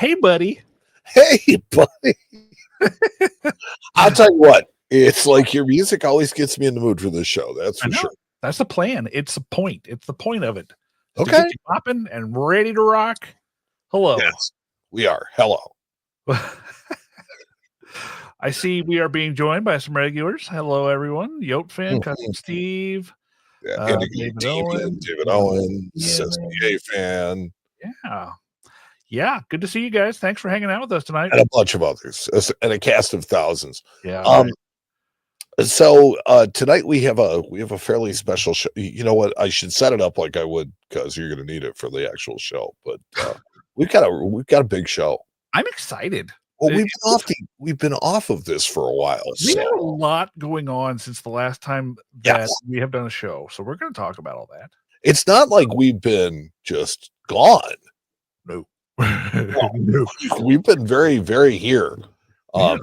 Hey, buddy. Hey, buddy. I'll tell you what. It's like your music always gets me in the mood for this show. That's for sure. That's the plan. It's the point. It's the point of it. Okay. To get you popping and ready to rock. Hello. Yes, we are. Hello. I see we are being joined by some regulars. Hello, everyone. Yote fan, Custom Steve. Yeah, David Owen. David Owen, SBA fan. Yeah. Good to see you guys. Thanks for hanging out with us tonight. And a bunch of others, and a cast of thousands. Yeah. So tonight we have a fairly special show. You know what? I should set it up like I would, because you're going to need it for the actual show. But we've got a big show. I'm excited. Well, we've been off of this for a while. We had a lot going on since the last time that we have done a show, so we're going to talk about all that. It's not like we've been just gone. No. No. We've been very, very here.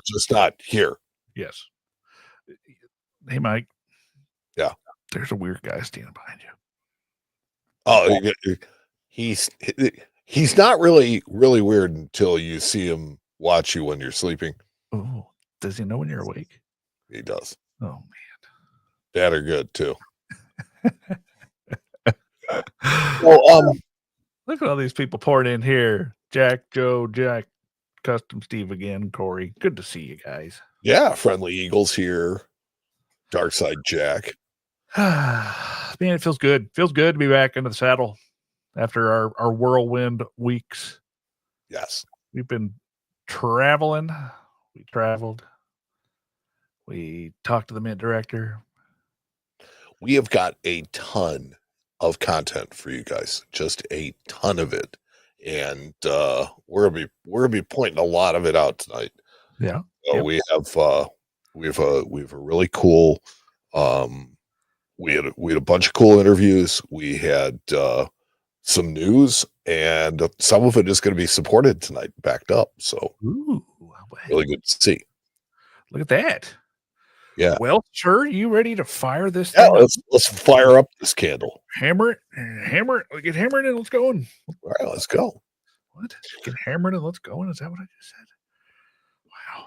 Just not here. Yes. Hey, Mike. Yeah. There's a weird guy standing behind you. Oh, he's not really weird until you see him watch you when you're sleeping. Oh, does he know when you're awake? He does. Oh, man. That are good too. Well, look at all these people pouring in here. Jack, Joe, Jack, Custom Steve again, Corey. Good to see you guys. Yeah, Friendly Eagles here. Dark Side Jack. Man, it feels good. Feels good to be back into the saddle after our whirlwind weeks. Yes. We've been traveling. We traveled. We talked to the mint director. We have got a ton of content for you guys, just a ton of it, and we're gonna be pointing a lot of it out tonight. Yeah, so we have a really cool. We had a bunch of cool interviews. We had some news, and some of it is going to be supported tonight, backed up. So, really good to see. Look at that. Yeah. Well, sir, you ready to fire this? Yeah, let's fire up this candle. Hammer it. Get hammered and let's go. All right, let's go. What? Get hammered and let's go. Is that what I just said? Wow.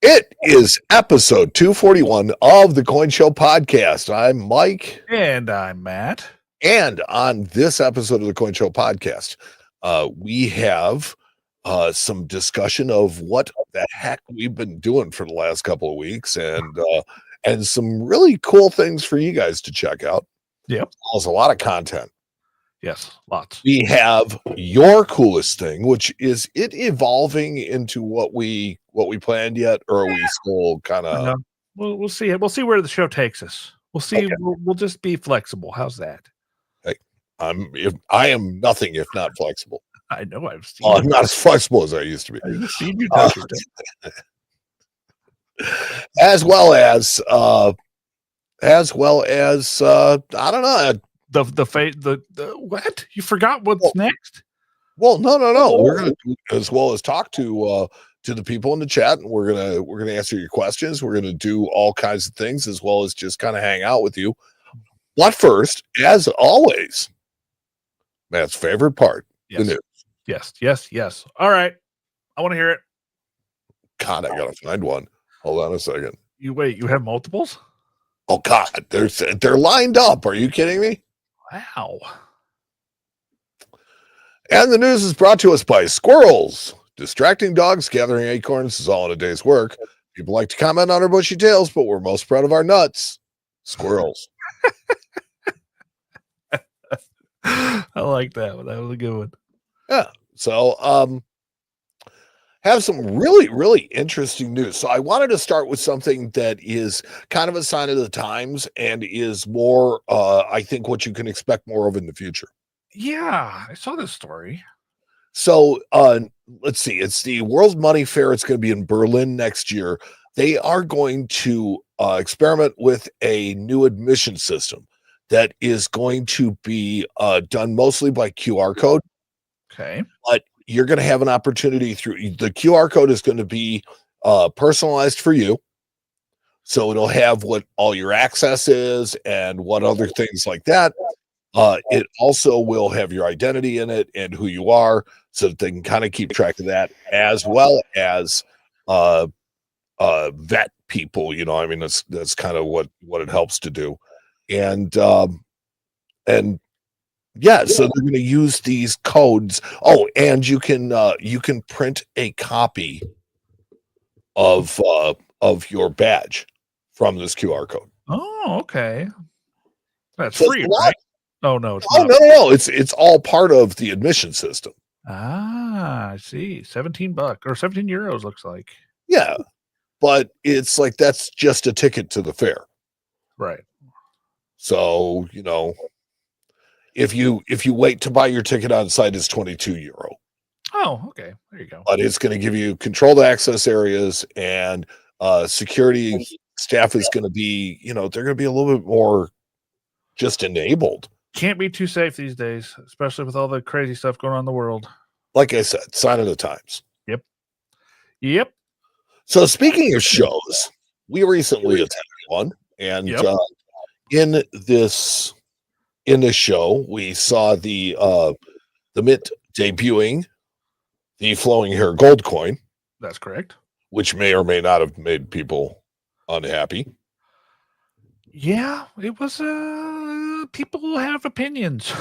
It is episode 241 of the Coin Show podcast. I'm Mike. And I'm Matt. And on this episode of the Coin Show podcast, we have some discussion of what the heck we've been doing for the last couple of weeks, and some really cool things for you guys to check out. Yep. There's a lot of content. Yes, lots. We have your coolest thing, which is it evolving into what we planned yet, or are we still kind of? We'll see. We'll see where the show takes us. We'll see. Okay. We'll just be flexible. How's that? Hey, I am nothing if not flexible. I know. I've seen. I'm not as flexible as I used to be. I've seen you touch it. As well as I don't know. The what? You forgot what's next? Well, no. We're gonna as well as talk to the people in the chat, and we're gonna answer your questions. We're gonna do all kinds of things, as well as just kind of hang out with you. But first, as always, Matt's favorite part, the news. Yes. All right. I want to hear it. God, I gotta find one. Hold on a second. You have multiples? Oh God, they're lined up. Are you kidding me? Wow. And the news is brought to us by squirrels. Distracting dogs gathering acorns is all in a day's work. People like to comment on our bushy tails, but we're most proud of our nuts. Squirrels. I like that one. That was a good one. Yeah. So, have some really, really interesting news. So I wanted to start with something that is kind of a sign of the times and is more, I think, what you can expect more of in the future. Yeah, I saw this story. So let's see. It's the World Money Fair. It's going to be in Berlin next year. They are going to experiment with a new admission system that is going to be done mostly by QR code. Okay. But you're going to have an opportunity through the QR code is going to be personalized for you. So it'll have what all your access is and what other things like that. It also will have your identity in it and who you are, so that they can kind of keep track of that, as well as vet people. I mean, that's kind of what it helps to do. And yeah, so they're going to use these codes. Oh, and you can print a copy of your badge from this QR code. Oh, okay. That's So free, right? Oh no, it's Oh not. no, it's all part of the admission system. I see. $17 or 17 euros looks like. Yeah, but it's like that's just a ticket to the fair. Right. So if you wait to buy your ticket on site, it's €22. Oh, okay. There you go. But it's going to give you controlled access areas, and security staff is going to be, they're going to be a little bit more just enabled. Can't be too safe these days, especially with all the crazy stuff going on in the world. Like I said, sign of the times. Yep. So speaking of shows, we recently attended one, and in this show, we saw the Mint debuting the flowing hair gold coin. That's correct. Which may or may not have made people unhappy. Yeah, it was. People have opinions.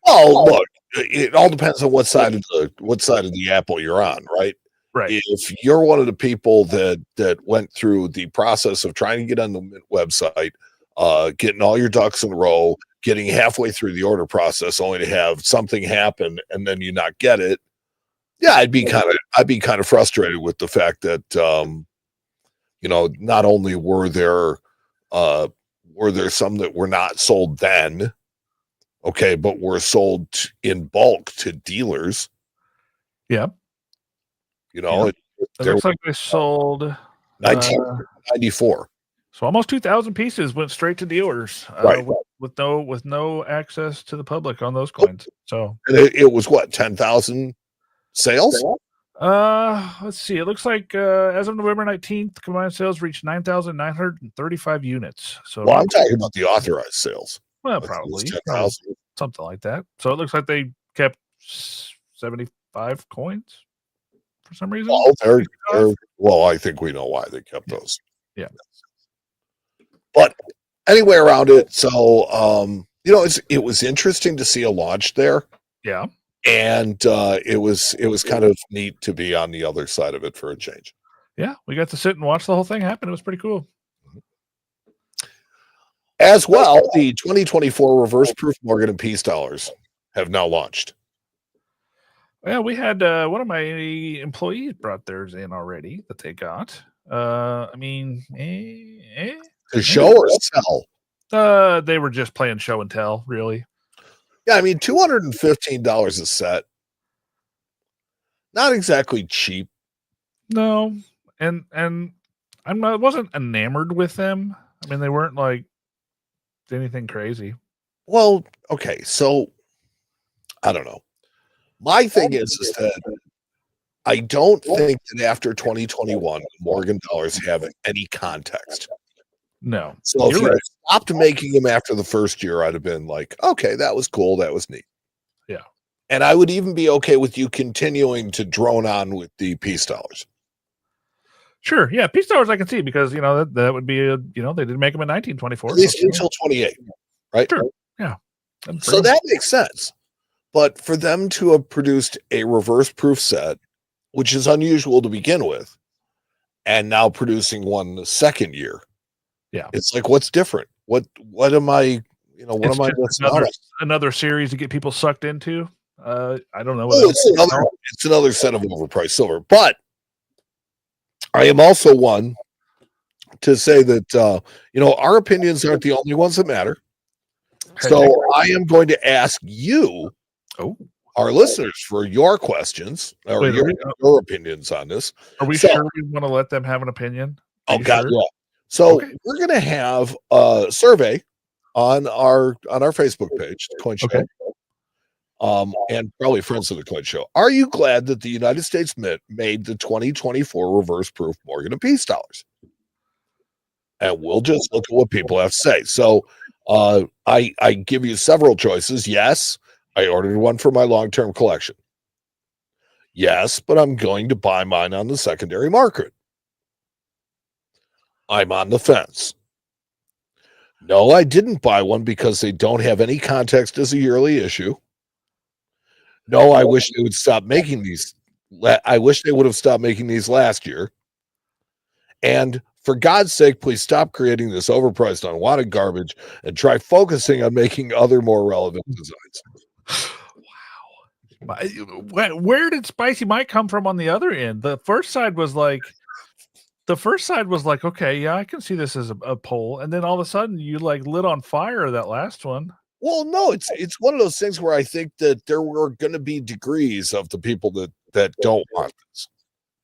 Oh, look, it all depends on what side of the apple you're on, right? Right. If you're one of the people that went through the process of trying to get on the Mint website, getting all your ducks in a row, getting halfway through the order process, only to have something happen and then you not get it, yeah, I'd be kind of frustrated with the fact that not only were there some that were not sold then, okay, but were sold in bulk to dealers. Yeah. It looks like they sold 1994. So almost 2,000 pieces went straight to dealers, right? With no access to the public on those coins. So and it was what, 10,000 sales? Let's see. It looks like as of November 19th, combined sales reached 9,935 units. So I'm talking about the authorized sales. Well, probably 10,000, something like that. So it looks like they kept 75 coins for some reason. Well, I think we know why they kept those. Yeah. But anyway, around it, so it was interesting to see a launch there. Yeah. And it was kind of neat to be on the other side of it for a change. Yeah, we got to sit and watch the whole thing happen. It was pretty cool. As well, the 2024 reverse proof Morgan and Peace dollars have now launched. Yeah, we had one of my employees brought theirs in already that they got. I mean, to show or sell? They were just playing show and tell, really. Yeah, I mean, $215 a set. Not exactly cheap. No, and I wasn't enamored with them. I mean, they weren't like anything crazy. Well, okay, so I don't know. My thing is that I don't think that after 2021, Morgan dollars have any context. No. So if you stopped making them after the first year, I'd have been like, okay, that was cool. That was neat. Yeah. And I would even be okay with you continuing to drone on with the Peace dollars. Sure. Yeah. Peace dollars I can see because, that would be, they didn't make them in 1924. At least until 28, right? Sure. Yeah. So that makes sense. But for them to have produced a reverse proof set, which is unusual to begin with, and now producing one the second year, yeah, it's like, what's different? What am I? What am I missing out on? Another series to get people sucked into. I don't know. It's another set of overpriced silver. But I am also one to say that our opinions aren't the only ones that matter. So I am going to ask you, our listeners, for your questions or your opinions on this. Are we sure we want to let them have an opinion? Oh God, yeah. So we're going to have a survey on our Facebook page, the Coin Show, and probably friends of the Coin Show. Are you glad that the United States Mint made the 2024 reverse proof Morgan and Peace dollars? And we'll just look at what people have to say. So I give you several choices. Yes, I ordered one for my long-term collection. Yes, but I'm going to buy mine on the secondary market. I'm on the fence. No, I didn't buy one because they don't have any context as a yearly issue. No, I wish they would stop making these. I wish they would have stopped making these last year. And for God's sake, please stop creating this overpriced, unwanted garbage and try focusing on making other more relevant designs. Wow. Where did Spicy Mike come from on the other end? The first side was like, okay, yeah, I can see this as a poll. And then all of a sudden you like lit on fire that last one. Well, no, it's one of those things where I think that there were going to be degrees of the people that don't want this.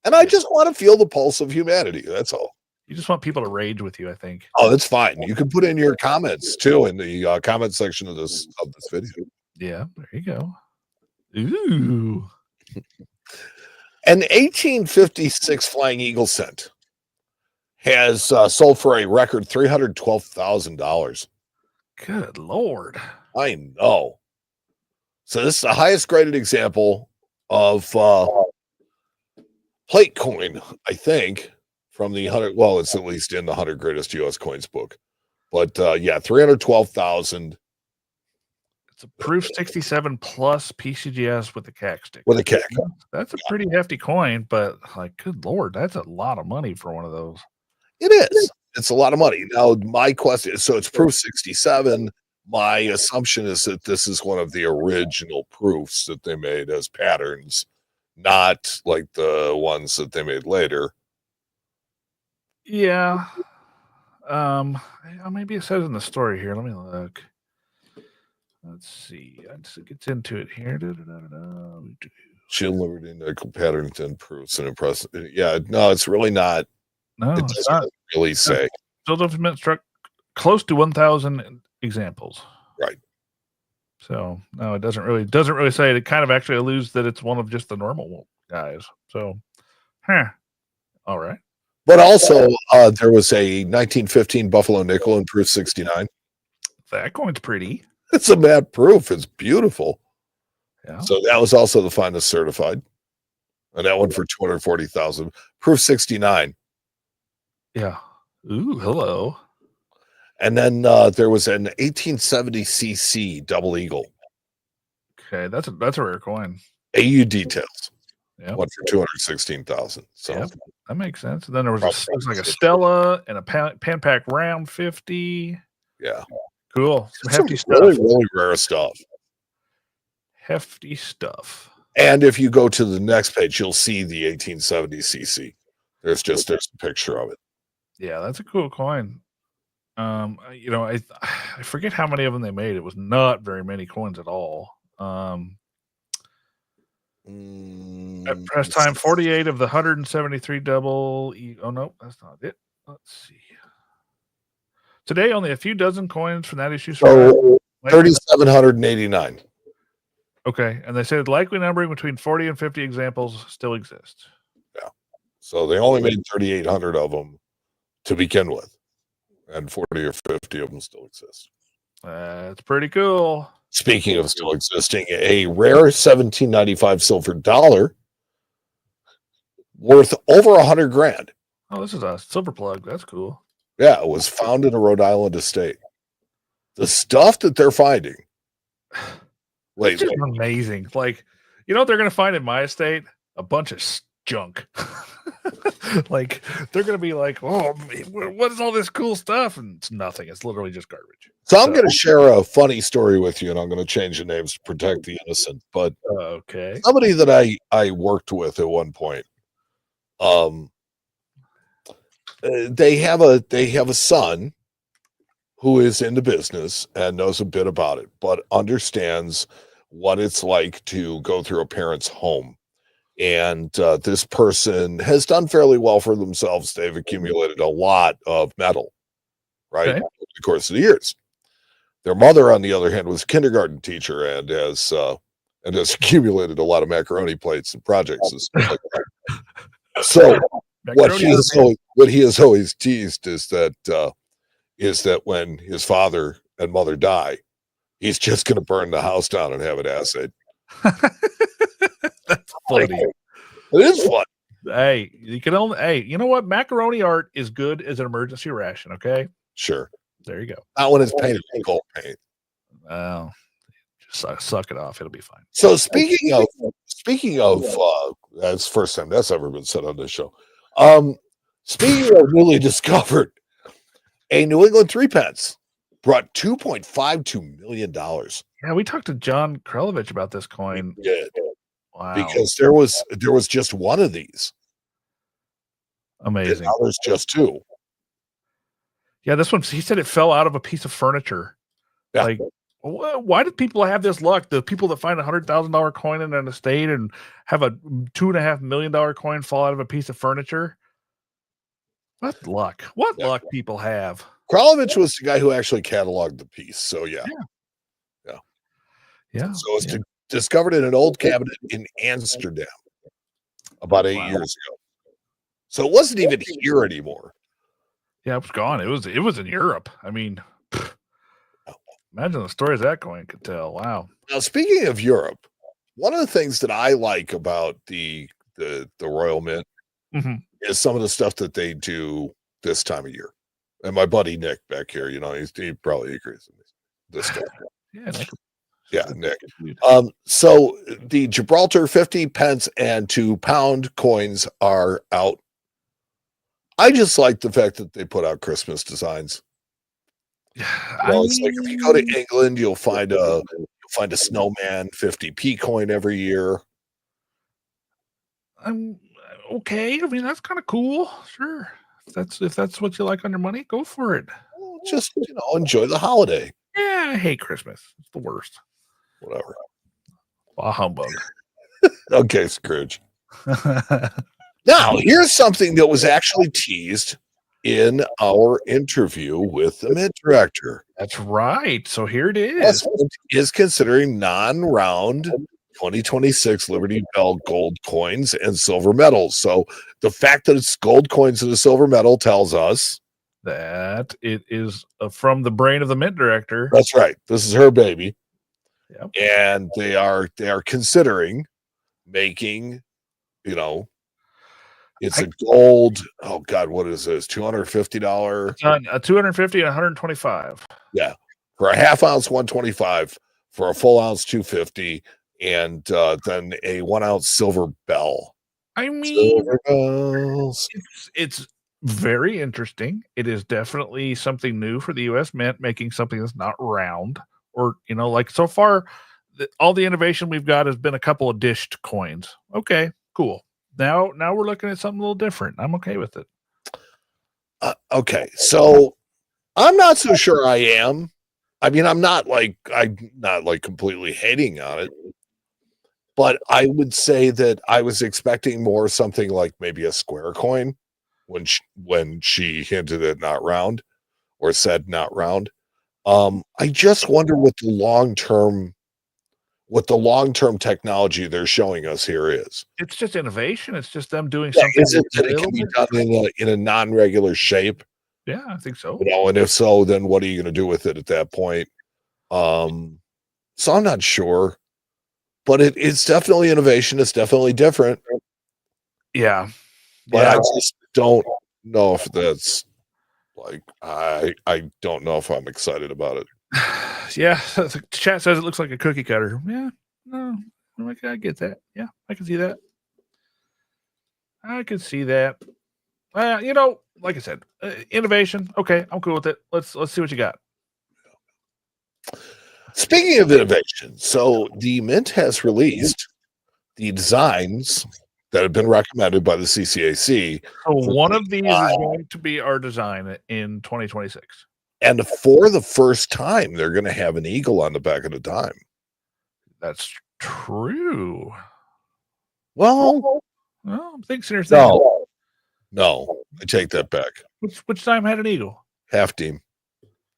And I just want to feel the pulse of humanity. That's all. You just want people to rage with you, I think. Oh, that's fine. You can put in your comments too in the comment section of this video. Yeah, there you go. Ooh. An 1856 Flying Eagle cent has sold for a record $312,000. Good Lord. I know. So this is the highest graded example of plate coin, I think, from the 100. Well, it's at least in the 100 greatest U.S. coins book. But yeah, 312,000. It's a proof 67 plus PCGS with the CAC stick. With a CAC. That's a pretty hefty coin, but like, good Lord, that's a lot of money for one of those. It is. It's a lot of money. Now, my question is, so it's proof 67. My assumption is that this is one of the original proofs that they made as patterns, not like the ones that they made later. Yeah. Maybe it says in the story here. Let me look. Let's see. It gets into it here. Shield Liberty Nickel patterns and proofs and impressive. Yeah, no, it's really not. No, it it's not really say. Still doesn't struck close to 1,000 examples. Right. So no, it doesn't really say. It kind of actually alludes that it's one of just the normal guys. So, all right. But also, there was a 1915 Buffalo nickel in proof 69. That coin's pretty. It's a mad proof. It's beautiful. Yeah. So that was also the finest certified, and that one for 240,000. Proof 69. Yeah. Ooh, hello. And then there was an 1870 CC double eagle. Okay, that's a rare coin. AU details. Yeah. One for 216,000. So yep, that makes sense. And then there was like a Stella and a Pan Pac Round 50. Yeah. Cool. Some hefty stuff. Really, really rare stuff. Hefty stuff. And if you go to the next page, you'll see the 1870 CC. There's a picture of it. Yeah, that's a cool coin. I forget how many of them they made. It was not very many coins at all. At press time, 48 of the 173 double. Oh no, that's not it. Let's see. Today, only a few dozen coins from that issue. So 3,789. Okay, and they said likely numbering between 40 and 50 examples still exists. Yeah, so they only made 3,800 of them to begin with, and 40 or 50 of them still exist. That's pretty cool. Speaking of still existing, a rare 1795 silver dollar worth over $100,000. Oh, this is a silver plug. That's cool. Yeah, it was found in a Rhode Island estate. The stuff that they're finding. It's just amazing. Like, you know what they're going to find in my estate? A bunch of junk. Like, they're going to be like, oh, what is all this cool stuff? And it's nothing. It's literally just garbage. So I'm going to share a funny story with you, and I'm going to change the names to protect the innocent. But okay, somebody that I worked with at one point, they have a son who is into business and knows a bit about it, but understands what it's like to go through a parent's home. And this person has done fairly well for themselves. They've accumulated a lot of metal, right, over the course of the years. Their mother, on the other hand, was a kindergarten teacher and has accumulated a lot of macaroni plates and projects and stuff like that. So what he has always teased is that when his father and mother die, he's just going to burn the house down and have it assayed. That's funny. It is fun. Hey, you know what? Macaroni art is good as an emergency ration. Okay, Sure. there you go. Not when it's painted with gold paint. Well, just suck it off. It'll be fine. So speaking of, that's the first time that's ever been said on this show. Speaking of newly discovered, a New England 3-pence brought $2.52 million. Yeah, we talked to John Krelovich about this coin. We did. Wow, Because there was just one of these. amazing. Now there's just two. Yeah, this one, he said it fell out of a piece of furniture. Yeah. Like, why did people have this luck? The people that find $100,000 coin in an estate and have a $2.5 million coin fall out of a piece of furniture? What luck? What luck people have? Kralovich was the guy who actually cataloged the piece. So yeah. So it's discovered in an old cabinet in Amsterdam about 8 years ago. So it wasn't even here anymore. Yeah, it was gone. It was in Europe. I mean, imagine the stories that coin could tell. Wow. Now, speaking of Europe, one of the things that I like about the Royal Mint is some of the stuff that they do this time of year. And my buddy Nick back here, he probably agrees with this stuff. Yeah, Nick. Yeah, Nick. So the Gibraltar 50 pence and £2 coins are out. I just like the fact that they put out Christmas designs. It's like if you go to England, you'll find a snowman 50p coin every year. Okay. I mean, that's kind of cool. Sure. If that's what you like on your money, go for it. Well, just enjoy the holiday. Yeah, I hate Christmas. It's the worst. Whatever. Bah humbug. Okay, Scrooge. Now, here's something that was actually teased in our interview with the Mint director. That's right. So here it is. Is considering non-round 2026 Liberty Bell gold coins and silver medals. So the fact that it's gold coins and a silver medal tells us that it is from the brain of the Mint director. That's right. This is her baby. Yep. And they are considering making, it's a gold. Oh God, what is this? $250. A 250 and 125. Yeah, for a half ounce 125, for a full ounce 250, and then a 1 ounce silver bell. I mean, silver bells. It's very interesting. It is definitely something new for the U.S. Mint, making something that's not round. Or, like so far, all the innovation we've got has been a couple of dished coins. Okay, cool. Now we're looking at something a little different. I'm okay with it. Okay, so I'm not so sure I am. I mean, I'm not completely hating on it, but I would say that I was expecting more something like maybe a square coin when she hinted at not round or said not round. I just wonder what the long-term technology they're showing us here is. It's just innovation. It's just them doing something. Is it that it can be done in a non-regular shape? Yeah, I think so. And if so, then what are you going to do with it at that point? So I'm not sure, but it's definitely innovation. It's definitely different. Yeah. But I just don't know if that's I don't know if I'm excited about it. Yeah, the chat says it looks like a cookie cutter. Yeah, no, I get that. Yeah, I can see that. I can see that. Like I said, innovation. Okay, I'm cool with it. Let's see what you got. Speaking of innovation, so the Mint has released the designs that have been recommended by the CCAC. So one of these is going to be our design in 2026. And for the first time, they're going to have an eagle on the back of the dime. That's true. Well, I'm thinking. No, I take that back. Which dime had an eagle? Half dime.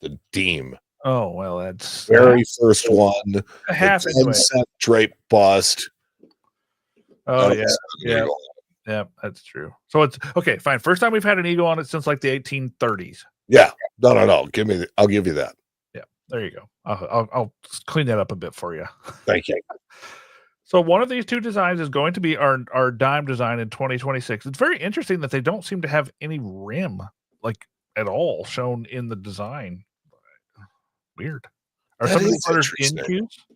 The dime. Oh, well, that's very first one. A half 10-cent drape bust. Oh, yeah, that's true. So it's okay, fine. First time we've had an eagle on it since like the 1830s. Yeah, no. I'll give you that. Yeah, There you go. I'll clean that up a bit for you. Thank you. So one of these two designs is going to be our dime design in 2026. It's very interesting that they don't seem to have any rim like at all shown in the design. Weird. Are That some of is these letters interesting. incuse?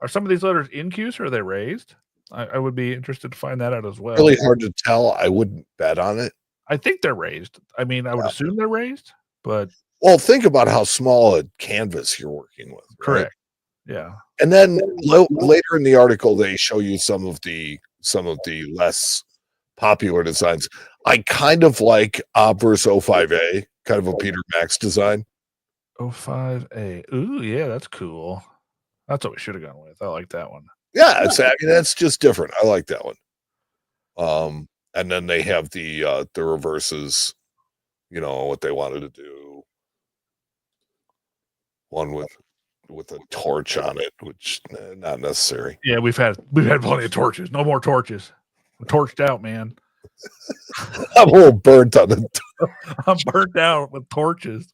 Are some of these letters incuse or are they raised? I would be interested to find that out as well. Really hard to tell. I wouldn't bet on it. I think they're raised. I mean, I would assume they're raised, but Well, think about how small a canvas you're working with, right? correct. Yeah. And then later in the article, they show you some of the less popular designs. I kind of like Obverse 05A, kind of a Peter Max design. 05A. Ooh, yeah, that's cool. That's what we should have gone with. I like that one. Yeah, I mean, that's just different. I like that one. And then they have the reverses, what they wanted to do. One with a torch on it, which not necessary. Yeah, we've had plenty of torches. No more torches. I'm torched out, man. I'm a little burnt on it. I'm burnt out with torches.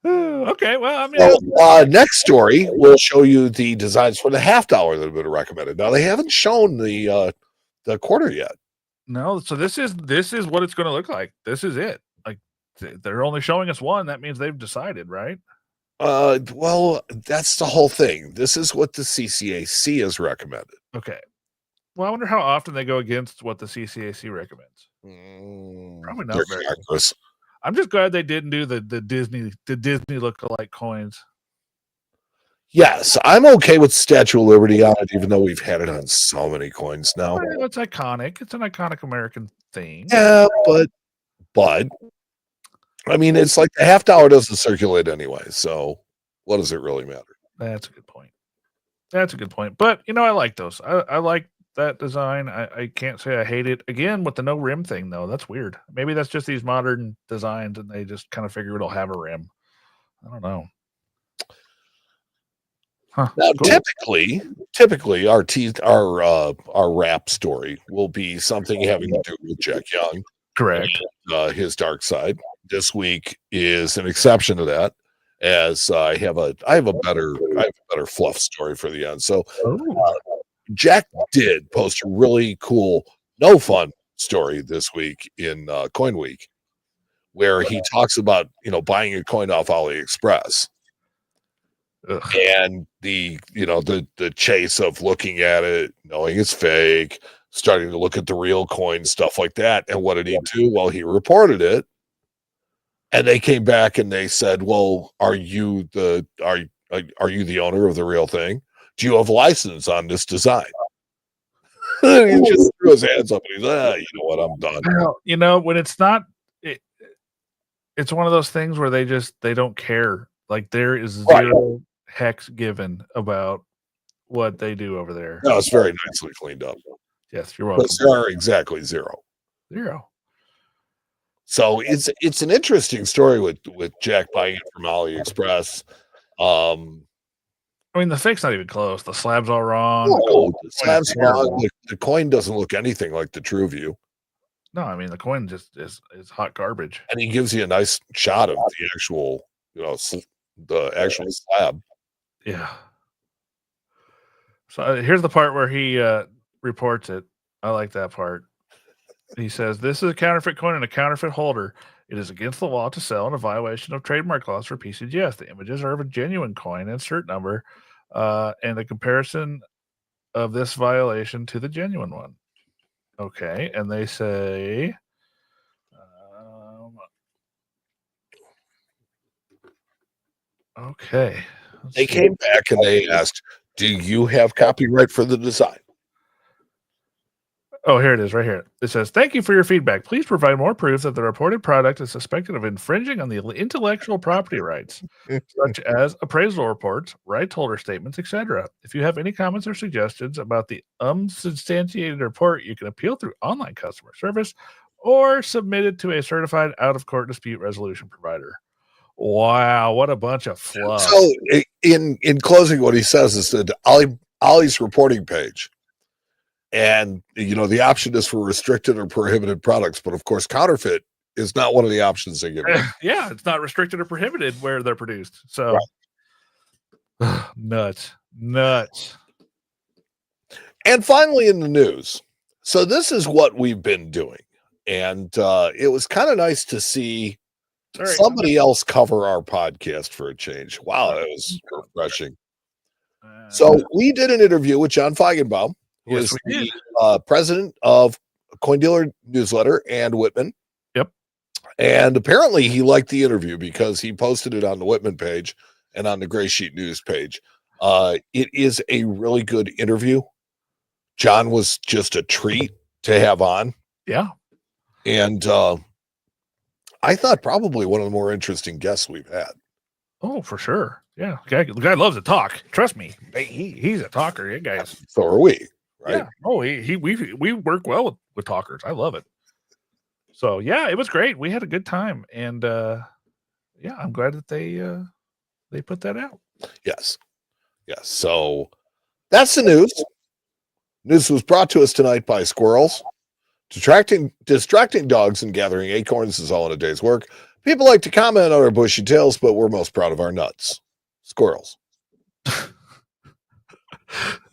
Okay, well, I mean, next story will show you the designs for the $50 that have been recommended. Now they haven't shown the quarter yet. No, so this is what it's going to look like. This is it. Like they're only showing us one. That means they've decided, right? Well, that's the whole thing. This is what the CCAC has recommended. Okay. Well, I wonder how often they go against what the CCAC recommends. Probably not very much. I'm just glad they didn't do the Disney lookalike coins. Yes, I'm okay with Statue of Liberty on it, even though we've had it on so many coins now. Well, it's iconic. It's an iconic American thing. Yeah, but I mean, it's like the $50 doesn't circulate anyway, so what does it really matter? That's a good point. But I like those. I like that design. I can't say I hate it. Again, with the no rim thing though, that's weird. Maybe that's just these modern designs and they just kind of figure it'll have a rim. I don't know. Huh, now, cool. typically our rap story will be something having to do with Jack Young. Correct. His dark side. This week is an exception to that, as I have a better fluff story for the end. So Jack did post a really cool, no fun story this week in Coin Week, where he talks about buying a coin off AliExpress. Ugh. And the chase of looking at it, knowing it's fake, starting to look at the real coin, stuff like that. And what did he do? Well, he reported it, and they came back and they said, "Well, are you the owner of the real thing? Do you have a license on this design?" He just threw his hands up and he's, you know what, I'm done. Well, when it's not, it's one of those things where they don't care. Like there is zero hex given about what they do over there. No, it's very nicely cleaned up. Yes, you're welcome. But there are exactly zero. So it's an interesting story with Jack buying it from AliExpress. I mean, the fake's not even close. The slab's all wrong. No, the slab's wrong. The coin doesn't look anything like the True View. No, I mean the coin just is hot garbage. And he gives you a nice shot of the actual, the actual slab. Yeah. So here's the part where he reports it. I like that part. He says, "This is a counterfeit coin and a counterfeit holder. It is against the law to sell in a violation of trademark laws for PCGS. The images are of a genuine coin and cert number, and a comparison of this violation to the genuine one." Okay, and they say, okay. They came back and they asked, "Do you have copyright for the design?" Oh, here it is, right here. It says, "Thank you for your feedback. Please provide more proof that the reported product is suspected of infringing on the intellectual property rights, such as appraisal reports, rights holder statements, etc. If you have any comments or suggestions about the unsubstantiated report, you can appeal through online customer service or submit it to a certified out-of-court dispute resolution provider." Wow, what a bunch of fluff. So in closing, what he says is that Ollie's reporting page. And, the option is for restricted or prohibited products. But, of course, Counterfeit is not one of the options they give you. Yeah, it's not restricted or prohibited where they're produced. So nuts. And finally, in the news, so this is what we've been doing, and it was kind of nice to see somebody else cover our podcast for a change. Wow, that was refreshing. So we did an interview with John Feigenbaum, who is the president of Coin Dealer Newsletter and Whitman. Yep. And apparently he liked the interview because he posted it on the Whitman page and on the Gray Sheet News page. It is a really good interview. John was just a treat to have on. Yeah. And I thought probably one of the more interesting guests we've had. Oh, for sure. Yeah. The guy loves to talk. Trust me. He's a talker. Yeah, guys. So are we, right? Yeah. Oh, we work well with talkers. I love it. So yeah, it was great. We had a good time. And yeah, I'm glad that they put that out. Yes. So that's the news. News was brought to us tonight by squirrels. Distracting dogs and gathering acorns is all in a day's work. People like to comment on our bushy tails, but we're most proud of our nuts. Squirrels.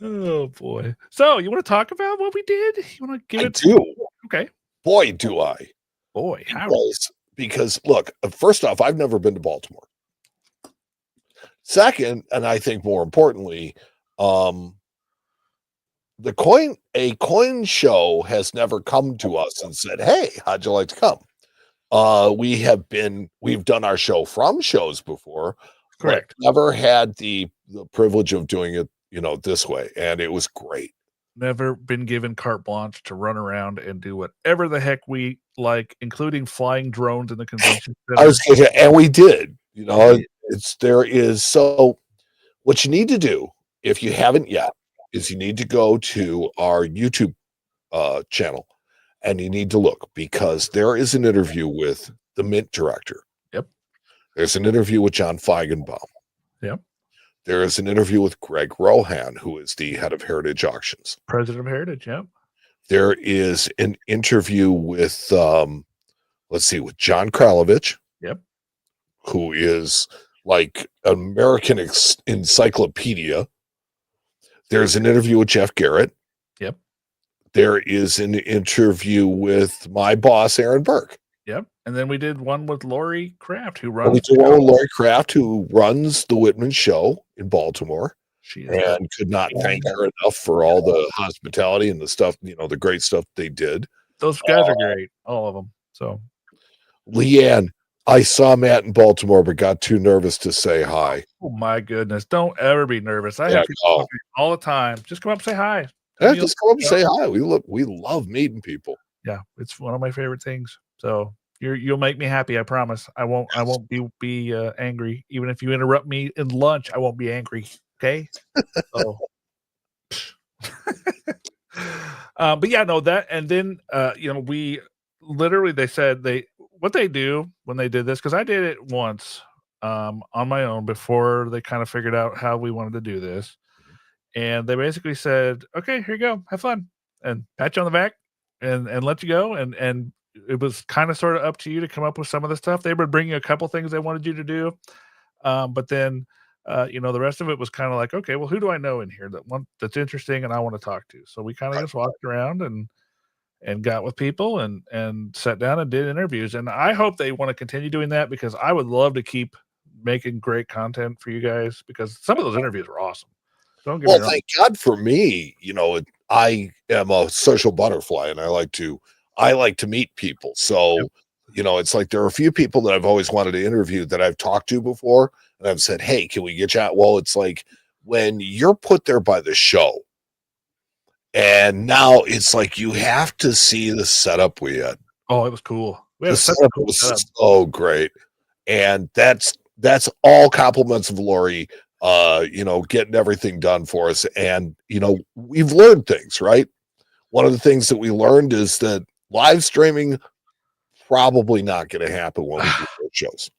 Oh boy. So you want to talk about what we did? You want to give it? I do. Okay. Boy, do I. Boy, how? Because look, first off, I've never been to Baltimore. Second, and I think more importantly, a coin show has never come to us and said, "Hey, how'd you like to come?" We've done our show from shows before. Correct. Never had the privilege of doing it, this way, and it was great. Never been given carte blanche to run around and do whatever the heck we like, including flying drones in the convention center. And we did. So what you need to do, if you haven't yet, is you need to go to our YouTube channel and you need to look, because there is an interview with the Mint director. Yep. There's an interview with John Feigenbaum. Yep. There is an interview with Greg Rohan, who is the head of Heritage Auctions. President of Heritage, yep. There is an interview with, with John Kralovich. Yep. Who is like American encyclopedia. There's an interview with Jeff Garrett. Yep. There is an interview with my boss, Aaron Burke. Yep. And then we did one with Lori Kraft, who runs the Whitman show in Baltimore. And could not thank her enough for all the hospitality and the stuff, the great stuff they did. Those guys are great, all of them. So, Leanne, I saw Matt in Baltimore, but got too nervous to say hi. Oh my goodness! Don't ever be nervous. I have people all the time. Just come up and say hi. Yeah, just come up and say hi. We love meeting people. Yeah, it's one of my favorite things. So you'll make me happy. I promise. I won't be angry. Even if you interrupt me in lunch, I won't be angry. Okay. So. But yeah, no, that, and then we literally, they said what they do when they did this, because I did it once on my own before they kind of figured out how we wanted to do this, and they basically said, okay, here you go, have fun, and pat you on the back and let you go, and it was kind of sort of up to you to come up with some of the stuff. They would bring you a couple things they wanted you to do, but then the rest of it was kind of like, okay, well, who do I know in here that's interesting and I want to talk to? So we kind of just walked around and got with people and sat down and did interviews. And I hope they want to continue doing that, because I would love to keep making great content for you guys, because some of those interviews were awesome. Don't get me wrong. Thank God for me. I am a social butterfly and I like to meet people. So, it's like there are a few people that I've always wanted to interview that I've talked to before. And I've said, hey, can we get you out? Well, it's like when you're put there by the show, and now it's like you have to see the setup we had. Oh, it was cool. The setup was so great. And that's all compliments of Lori, getting everything done for us. And, we've learned things, right? One of the things that we learned is that live streaming probably not going to happen when we do those shows.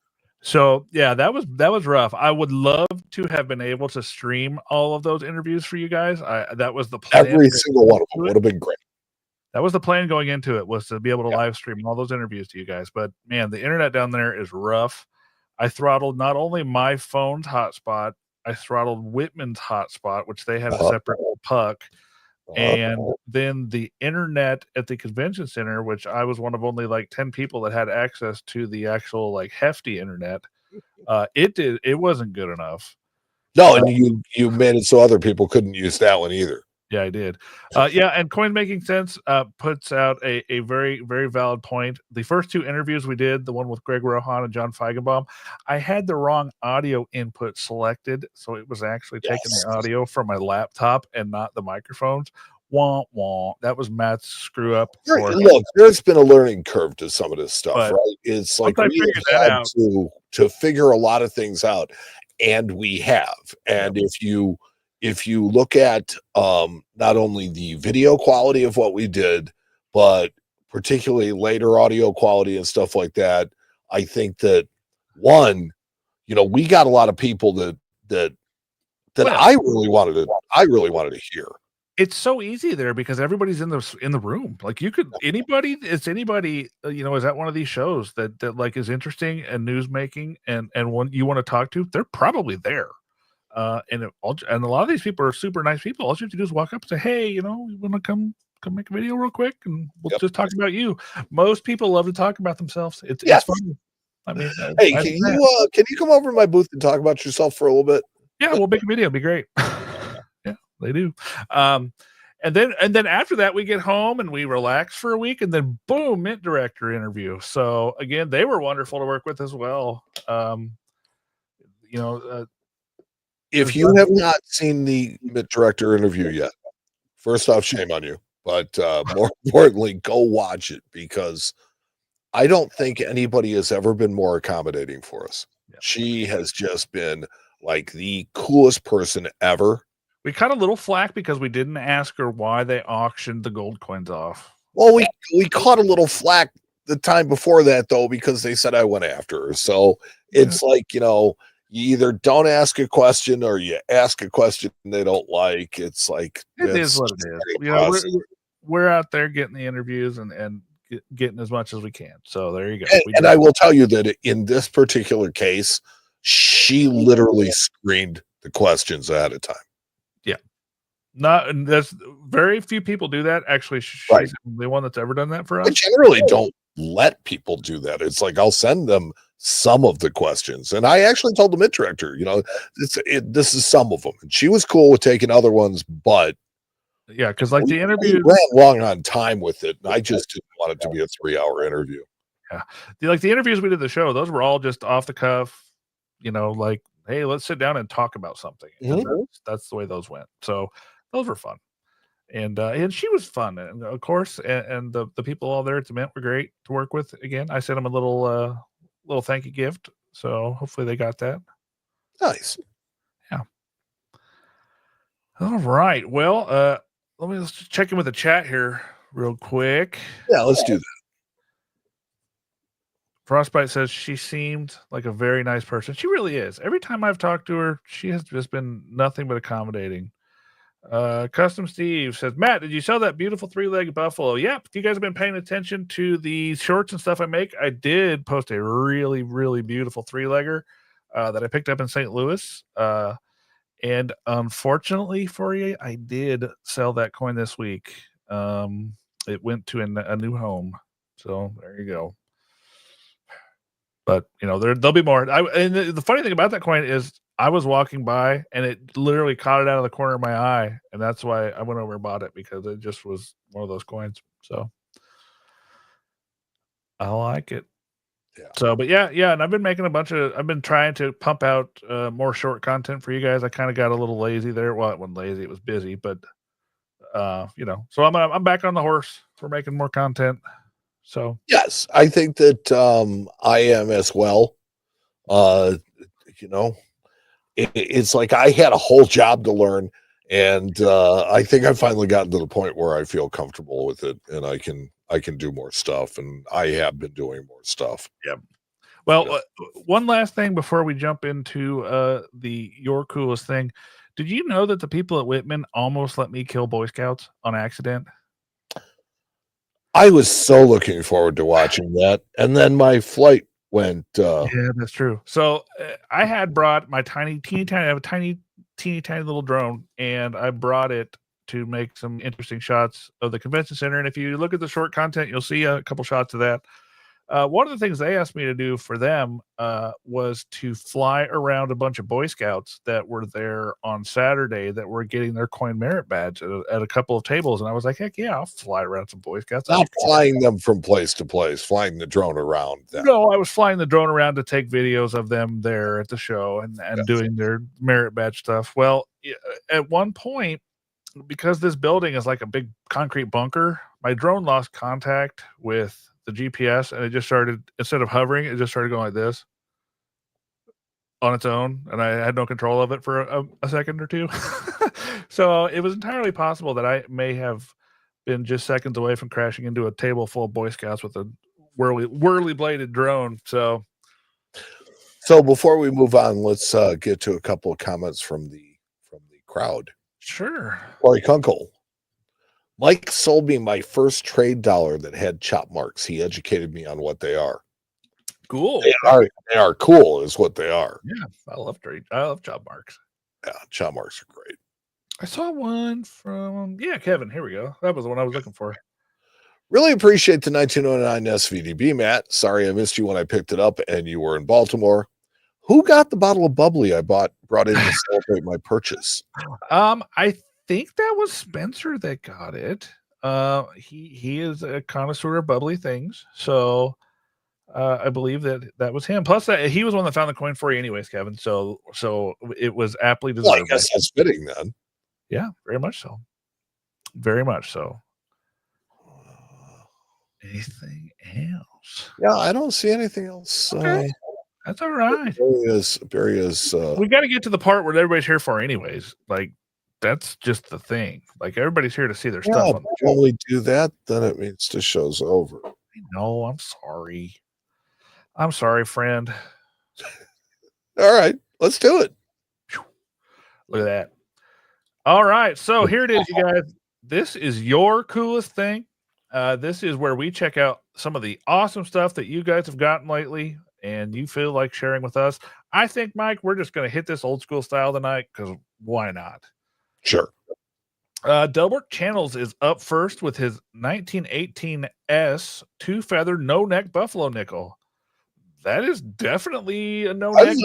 So yeah, that was rough. I would love to have been able to stream all of those interviews for you guys. That was the plan. Every single one of them would have been great. That was the plan going into it, was to be able to live stream all those interviews to you guys. But man, the internet down there is rough. I throttled not only my phone's hotspot, I throttled Whitman's hotspot, which they had a separate puck. And then the internet at the convention center, which I was one of only like 10 people that had access to the actual like hefty internet. It wasn't good enough. No, and you made it so other people couldn't use that one either. Yeah, I did. And Coin Making Sense puts out a very, very valid point. The first 2 interviews we did, the one with Greg Rohan and John Feigenbaum, I had the wrong audio input selected, so it was actually taking the audio from my laptop and not the microphones. Wah, wah. That was Matt's screw up. Look, there's been a learning curve to some of this stuff, right? It's like we have had to figure a lot of things out, and we have. And if you look at not only the video quality of what we did, but particularly later audio quality and stuff like that, I think that we got a lot of people that I really wanted to hear. It's so easy there because everybody's in the room. Like it's anybody, is at one of these shows that like is interesting and news making and when you want to talk to, they're probably there. And a lot of these people are super nice people. All you have to do is walk up and say, "Hey, you want to come make a video real quick, and we'll just talk about you." Most people love to talk about themselves. It's fun. I mean, hey, can you come over to my booth and talk about yourself for a little bit? Yeah, we'll make a video. It'd be great. Yeah, they do. And then after that, we get home and we relax for a week, and then boom, Mint Director interview. So again, they were wonderful to work with as well. If you have not seen the Mint Director interview yet, first off, shame on you. But more importantly, go watch it, because I don't think anybody has ever been more accommodating for us. Yeah. She has just been like the coolest person ever. We caught a little flack because we didn't ask her why they auctioned the gold coins off. Well, we caught a little flack the time before that, though, because they said I went after her. So it's like, you either don't ask a question or you ask a question they don't like. It's like it is what it is. We're out there getting the interviews and getting as much as we can. So there you go. And I will tell you that in this particular case, she literally screened the questions ahead of time. Yeah. There's very few people do that. Actually, she's the only one that's ever done that for us. I generally don't let people do that. It's like I'll send them some of the questions, and I actually told the Mint Director, this is some of them, and she was cool with taking other ones, but yeah, because like the interview ran long on time with it, and I just didn't want it to be a 3-hour interview. Yeah, the interviews we did the show, those were all just off the cuff, like, hey, let's sit down and talk about something. Mm-hmm. That's the way those went. So those were fun. And she was fun, and of course, and the people all there at the Mint were great to work with. Again, I sent them a little thank you gift, so hopefully they got that. Nice. Yeah. All right. Well, let's just check in with the chat here real quick. Yeah, let's do that. Frostbite says she seemed like a very nice person. She really is. Every time I've talked to her, she has just been nothing but accommodating. Custom Steve says, Matt, did you sell that beautiful 3-legged buffalo? Yep. If you guys have been paying attention to the shorts and stuff I make, I did post a really, really beautiful 3-legger that I picked up in St. Louis. And unfortunately for you, I did sell that coin this week. It went to a new home. So there you go. But, there'll be more. And the funny thing about that coin is I was walking by and it literally caught it out of the corner of my eye. And that's why I went over and bought it, because it just was one of those coins. So I like it. Yeah. So, but yeah. And I've been I've been trying to pump out more short content for you guys. I kind of got a little lazy there. Well, it wasn't lazy. It was busy, but so I'm back on the horse for making more content. So yes, I think that I am as well. It's like I had a whole job to learn, and I think I've finally gotten to the point where I feel comfortable with it, and I can do more stuff, and I have been doing more stuff. Yeah. Well, one last thing before we jump into the your coolest thing. Did you know that the people at Whitman almost let me kill Boy Scouts on accident? I was so looking forward to watching that, and then my flight went. Yeah, that's true. So I had brought my teeny tiny. I have a teeny tiny little drone, and I brought it to make some interesting shots of the convention center. And if you look at the short content, you'll see a couple shots of that. One of the things they asked me to do for them was to fly around a bunch of Boy Scouts that were there on Saturday that were getting their coin merit badge at a couple of tables. And I was like, heck yeah, I'll fly around some Boy Scouts. Not flying them from place to place, flying the drone around them. No, I was flying the drone around to take videos of them there at the show and doing their merit badge stuff. Well, at one point, because this building is like a big concrete bunker, my drone lost contact with the GPS, and it just started, instead of hovering, it just started going like this on its own, and I had no control of it for a second or two. So it was entirely possible that I may have been just seconds away from crashing into a table full of Boy Scouts with a whirly bladed drone. So before we move on, let's get to a couple of comments from the crowd. Sure. Corey Kunkel. Mike sold me my first trade dollar that had chop marks. He educated me on what they are. Cool. They are cool, is what they are. Yeah, I love chop marks. Yeah, chop marks are great. I saw one from Kevin. Here we go. That was the one I was looking for. Really appreciate the 1909 SVDB, Matt. Sorry I missed you when I picked it up and you were in Baltimore. Who got the bottle of bubbly I brought in to celebrate my purchase? I think that was Spencer that got it. He is a connoisseur of bubbly things, so I believe that was him. Plus, he was one that found the coin for you, anyways, Kevin. So it was aptly deserved. Well, I guess that's fitting then. Yeah, very much so. Very much so. Anything else? Yeah, I don't see anything else. Okay. That's all right. Barry is. We got to get to the part where everybody's here for, anyways. Like, that's just the thing. Like, everybody's here to see their stuff. When we do that, then it means the show's over. No, I'm sorry. I'm sorry, friend. All right, let's do it. Look at that. All right, so here it is, you guys. This is your coolest thing. This is where we check out some of the awesome stuff that you guys have gotten lately and you feel like sharing with us. I think, Mike, we're just going to hit this old school style tonight because why not? Sure. Delbert Channels is up first with his 1918 S two-feather no-neck buffalo nickel. That is definitely a no-neck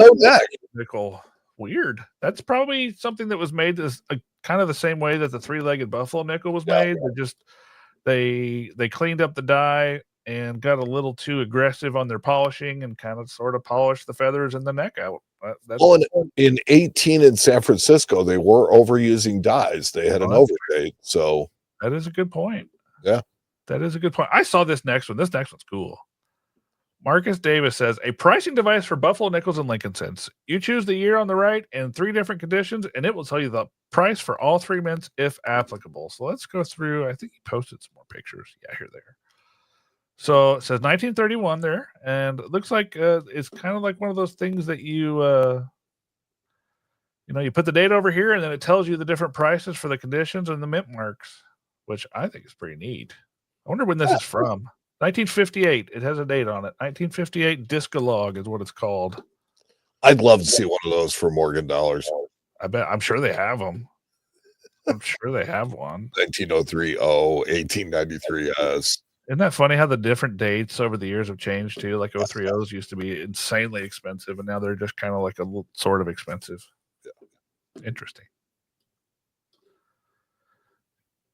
nickel. Weird. That's probably something that was made as kind of the same way that the three-legged buffalo nickel was made. They cleaned up the die and got a little too aggressive on their polishing and kind of sort of polished the feathers and the neck out. In 18 in San Francisco, they were overusing dyes. They had an overdate. So that is a good point. Yeah. That is a good point. I saw this next one. This next one's cool. Marcus Davis says, a pricing device for Buffalo nickels and Lincoln cents. You choose the year on the right and 3 different conditions, and it will tell you the price for all 3 mints if applicable. So let's go through. I think he posted some more pictures. Yeah, here they are. So it says 1931 there, and it looks like it's kind of like one of those things that you put the date over here, and then it tells you the different prices for the conditions and the mint marks, which I think is pretty neat. I wonder when this is from. 1958. It has a date on it. 1958 Discolog is what it's called. I'd love to see one of those for Morgan dollars. I'm sure they have them. I'm sure they have one. 1903 1893 S. Isn't that funny how the different dates over the years have changed too? Like 030s used to be insanely expensive, and now they're just kind of like a little sort of expensive. Yeah. Interesting.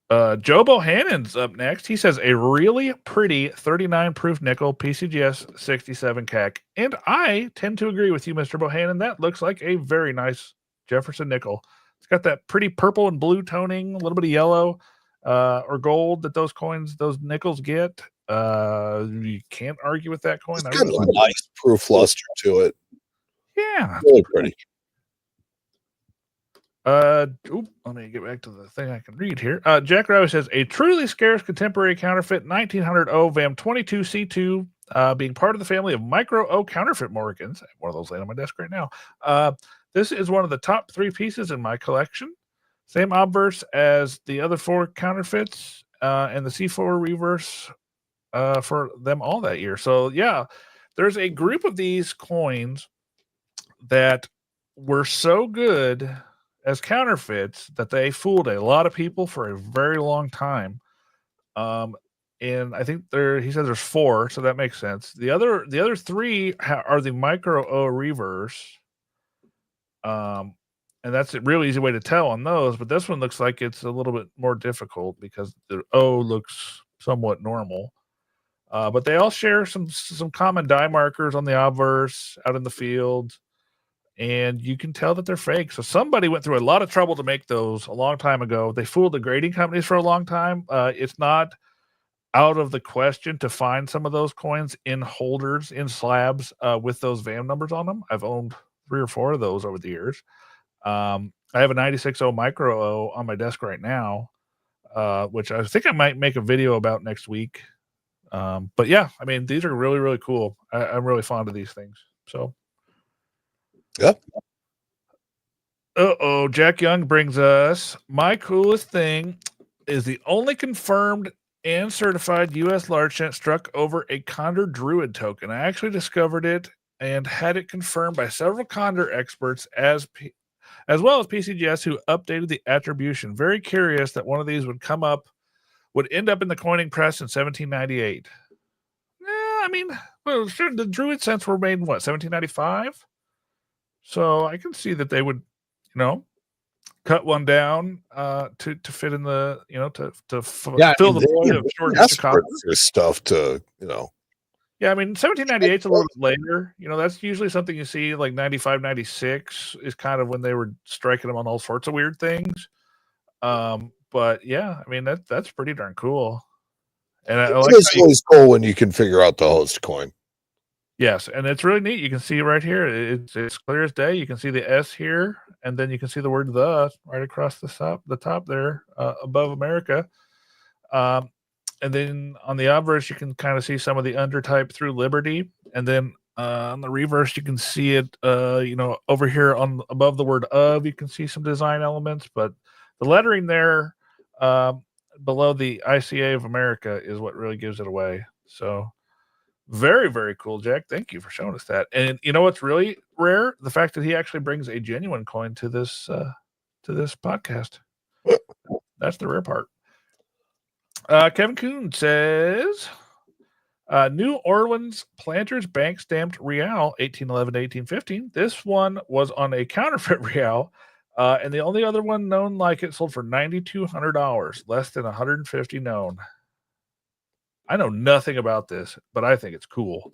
Joe Bohannon's up next. He says a really pretty 39 proof nickel PCGS 67 CAC. And I tend to agree with you, Mr. Bohannon. That looks like a very nice Jefferson nickel. It's got that pretty purple and blue toning, a little bit of yellow or gold that those nickels get. You can't argue with that coin. It's got a nice proof luster to it. Yeah. Really pretty. Let me get back to the thing I can read here. Jack Rowe says a truly scarce contemporary counterfeit 1900 O VAM 22C2, being part of the family of micro O counterfeit Morgans. I have one of those laying on my desk right now. This is one of the top 3 pieces in my collection. Same obverse as the other 4 counterfeits, and the C4 reverse for them all that year. So yeah, there's a group of these coins that were so good as counterfeits that they fooled a lot of people for a very long time. And I think he said there's 4, so that makes sense. The other 3 are the micro O reverse. And that's a real easy way to tell on those, but this one looks like it's a little bit more difficult because the O looks somewhat normal. But they all share some common die markers on the obverse out in the field, and you can tell that they're fake. So somebody went through a lot of trouble to make those a long time ago. They fooled the grading companies for a long time. It's not out of the question to find some of those coins in holders, in slabs, with those VAM numbers on them. I've owned 3 or 4 of those over the years. I have a 96O micro O on my desk right now, which I think I might make a video about next week. But yeah, I mean, these are really, really cool. I'm really fond of these things. So, Yep. Jack Young brings us my coolest thing is the only confirmed and certified U.S. large cent struck over a Condor Druid token. I actually discovered it and had it confirmed by several Condor experts as well as PCGS who updated the attribution. Very curious that one of these would end up in the coining press in 1798. Yeah, I mean, well, sure, the Druid cents were made in what, 1795? So I can see that they would, cut one down to fit in the, to fill the void of short Chicago. Stuff to, Yeah, I mean, 1798 is a little bit later. That's usually something you see like 95, 96 is kind of when they were striking them on all sorts of weird things. But yeah, I mean, that's pretty darn cool. And it's always cool when you can figure out the host coin. Yes, and it's really neat. You can see right here. It's clear as day. You can see the S here, and then you can see the word "the" right across the top there above America. And then on the obverse, you can kind of see some of the undertype through Liberty, and then on the reverse, you can see it. Over here on above the word "of," you can see some design elements, but the lettering there below the ICA of America is what really gives it away. So. Very, very cool, Jack. Thank you for showing us that. And you know what's really rare? The fact that he actually brings a genuine coin to this podcast. That's the rare part. Kevin Kuhn says, New Orleans Planters Bank stamped Real 1811 to 1815. This one was on a counterfeit Real, and the only other one known like it sold for $9,200, less than 150 known. I know nothing about this, but I think it's cool.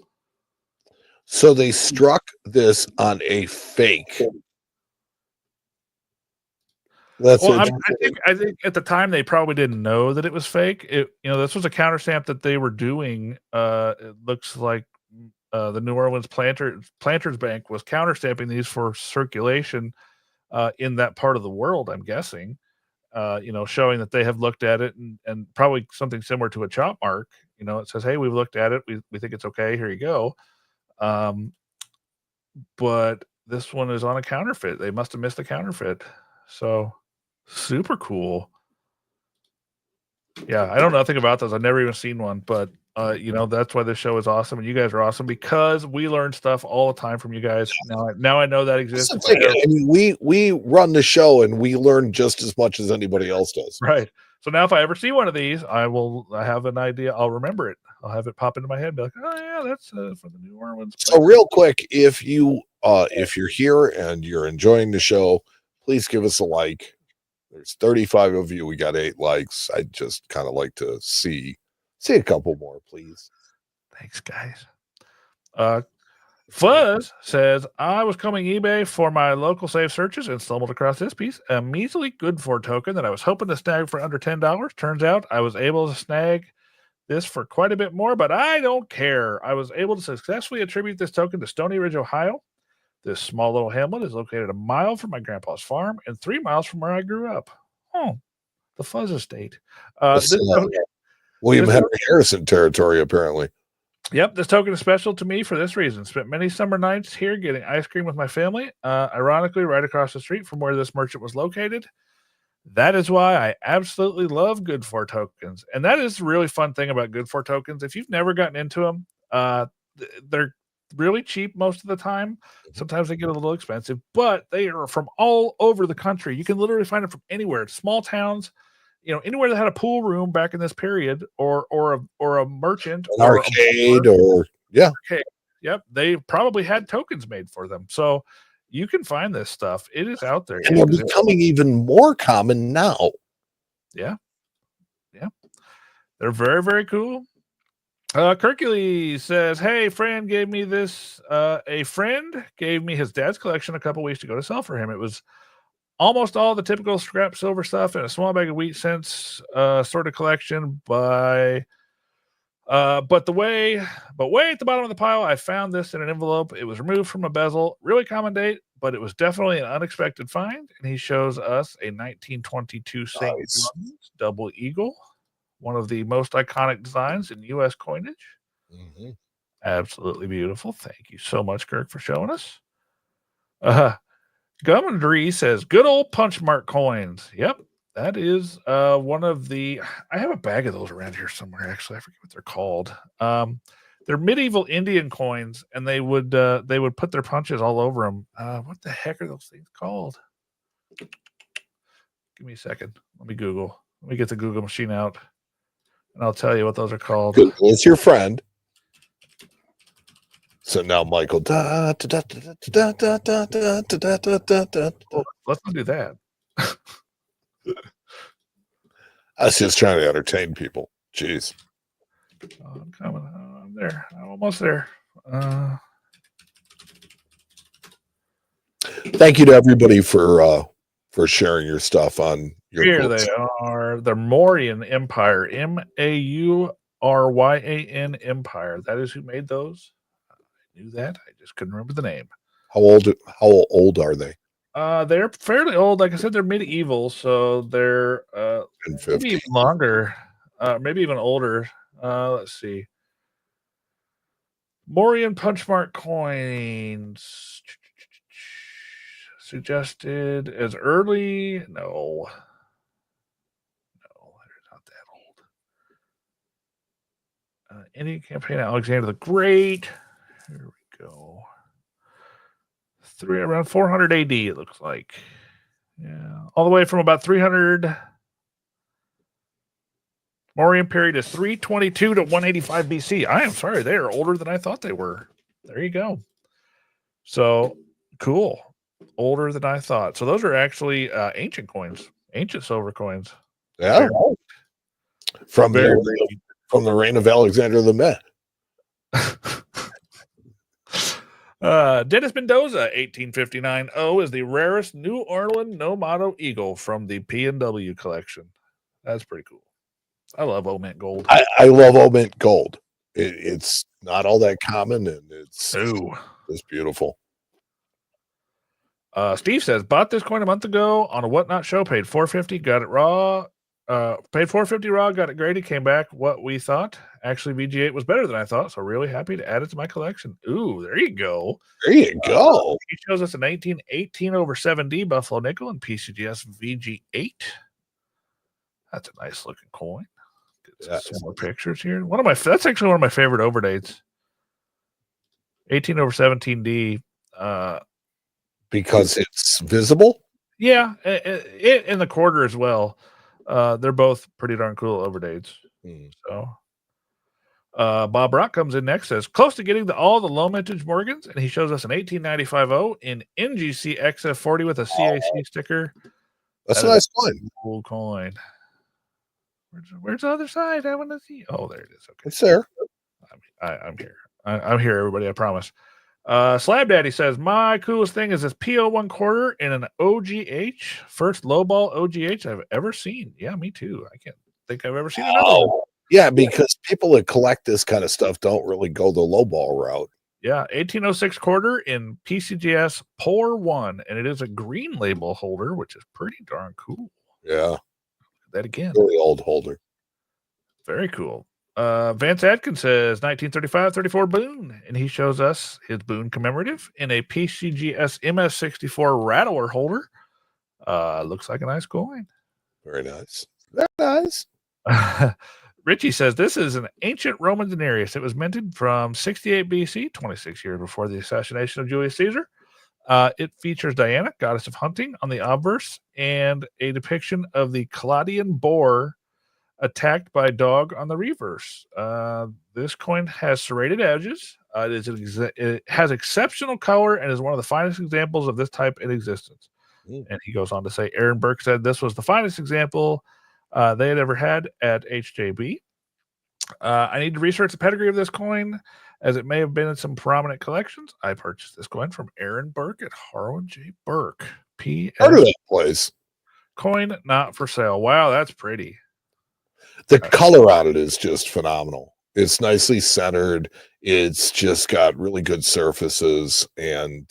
So they struck this on a fake. That's I think at the time they probably didn't know that it was fake. This was a counterstamp that they were doing. It looks like the New Orleans Planters Bank was counterstamping these for circulation in that part of the world, I'm guessing. Showing that they have looked at it and probably something similar to a chop mark. It says, hey, we've looked at it. We think it's okay. Here you go. But this one is on a counterfeit. They must have missed the counterfeit. So super cool. Yeah, I don't know nothing about those. I've never even seen one, but that's why this show is awesome, and you guys are awesome because we learn stuff all the time from you guys. Now I know that exists. I mean, we run the show and we learn just as much as anybody else does. Right. So now if I ever see one of these, I have an idea. I'll remember it. I'll have it pop into my head and be like, oh yeah, that's from the New Orleans. So real quick, if you're here and you're enjoying the show, please give us a like. There's 35 of you. We got 8 likes. I'd just kind of like to see a couple more, please. Thanks, guys. Fuzz says, I was combing eBay for my local safe searches and stumbled across this piece, a measly good for token that I was hoping to snag for under $10. Turns out I was able to snag this for quite a bit more, but I don't care. I was able to successfully attribute this token to Stony Ridge, Ohio. This small little hamlet is located a mile from my grandpa's farm and 3 miles from where I grew up. Oh, the Fuzz Estate. William Henry Harrison territory, apparently. Yep, this token is special to me for this reason. Spent many summer nights here getting ice cream with my family. Ironically, right across the street from where this merchant was located. That is why I absolutely love good for tokens. And that is the really fun thing about good for tokens. If you've never gotten into them, they're really cheap most of the time. Sometimes they get a little expensive, but they are from all over the country. You can literally find them from anywhere. Small towns, anywhere that had a pool room back in this period, or a merchant, an arcade, or arcade. Yep, they probably had tokens made for them. So you can find this stuff. It is out there, and they're becoming even more common now. Yeah, they're very, very cool. Kirkule says, "Hey, friend gave me this. A friend gave me his dad's collection a couple weeks ago to sell for him. It was almost all the typical scrap silver stuff and a small bag of wheat cents sort of collection but way at the bottom of the pile, I found this in an envelope. It was removed from a bezel. Really common date, but it was definitely an unexpected find." And he shows us a 1922 St. John's double eagle, one of the most iconic designs in U.S. coinage. Mm-hmm. Absolutely beautiful. Thank you so much, Kirk, for showing us. Gumandree says, "Good old punch mark coins." Yep. That is one of the. I have a bag of those around here somewhere. Actually, I forget what they're called. They're medieval Indian coins, and they would put their punches all over them. What the heck are those things called? Give me a second. Let me Google. Let me get the Google machine out, and I'll tell you what those are called. Google is your friend. So now, Michael. Oh, let's not do that. I was just trying to entertain people. Jeez. I'm coming. I'm there. I'm almost there. Thank you to everybody for sharing your stuff on your. Here they are. The Mauryan Empire. Mauryan Empire. That is who made those. I knew that. I just couldn't remember the name. How old are they? They're fairly old. Like I said, they're medieval, so they're maybe even longer, maybe even older. Let's see. Mauryan punchmark coins suggested as early. No, they're not that old. Indian campaign, Alexander the Great. Here we go. Around 400 AD, it looks like. Yeah, all the way from about 300. Mauryan period is 322 to 185 BC. I am sorry, they are older than I thought they were. There you go. So cool, older than I thought. So those are actually ancient coins, ancient silver coins. Yeah, from the reign of Alexander the Great. Dennis Mendoza, 1859. Is the rarest New Orleans no motto eagle from the P&W collection. That's pretty cool. I love O-Mint gold. I love O-Mint gold. It's not all that common, and it's beautiful. Steve says, bought this coin a month ago on a Whatnot show, paid $450, got it raw. Paid $450 raw, got it graded, came back what we thought. Actually, VG8 was better than I thought, so really happy to add it to my collection. Ooh, there you go. There you go. He shows us a 1918 over 7D Buffalo nickel and PCGS VG8. That's a nice looking coin. Get some more pictures here. That's actually one of my favorite overdates. 18 over 17D. Because it's visible? Yeah, it in the quarter as well. They're both pretty darn cool overdates. So Bob Rock comes in next, says close to getting all the low vintage Morgans, and he shows us an 1895 in NGC XF40 with a CAC sticker. That's a nice coin. Cool coin. Where's the other side? I want to see. Oh, there it is. Okay, it's there. I'm here. I'm here, everybody. I promise. Slab Daddy says my coolest thing is this PO1 quarter in an OGH, first lowball OGH I've ever seen. Yeah, me too. I can't think I've ever seen another one. Yeah, because people that collect this kind of stuff don't really go the lowball route. Yeah, 1806 quarter in PCGS Pour 1, and it is a green label holder, which is pretty darn cool. Yeah. That again. Really old holder. Very cool. Vance Adkins says 1935-34 Boone, and he shows us his Boone commemorative in a PCGS MS64 Rattler holder. Looks like a nice coin. Very nice. Very nice. Richie says this is an ancient Roman denarius. It was minted from 68 BC, 26 years before the assassination of Julius Caesar. It features Diana, goddess of hunting, on the obverse, and a depiction of the Claudian boar attacked by a dog on the reverse. This coin has serrated edges. It has exceptional color and is one of the finest examples of this type in existence. And he goes on to say, Aaron Burke said this was the finest example they had ever had at HJB. I need to research the pedigree of this coin, as it may have been in some prominent collections. I purchased this coin from Aaron Burke at Harlan J. Burke. Part of that place. Coin not for sale. Wow, that's pretty. The color on it is just phenomenal. It's nicely centered. It's just got really good surfaces, and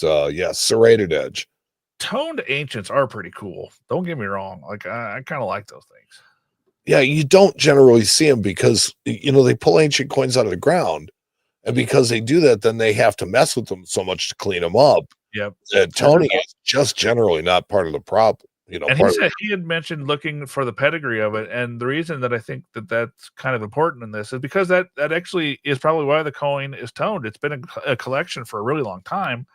serrated edge. Toned ancients are pretty cool. Don't get me wrong. Like I kind of like those things. Yeah, you don't generally see them because they pull ancient coins out of the ground, and because they do that, then they have to mess with them so much to clean them up. Yep. And toning is just generally not part of the problem. And he said he had mentioned looking for the pedigree of it, and the reason that I think that that's kind of important in this is because that actually is probably why the coin is toned. It's been a collection for a really long time.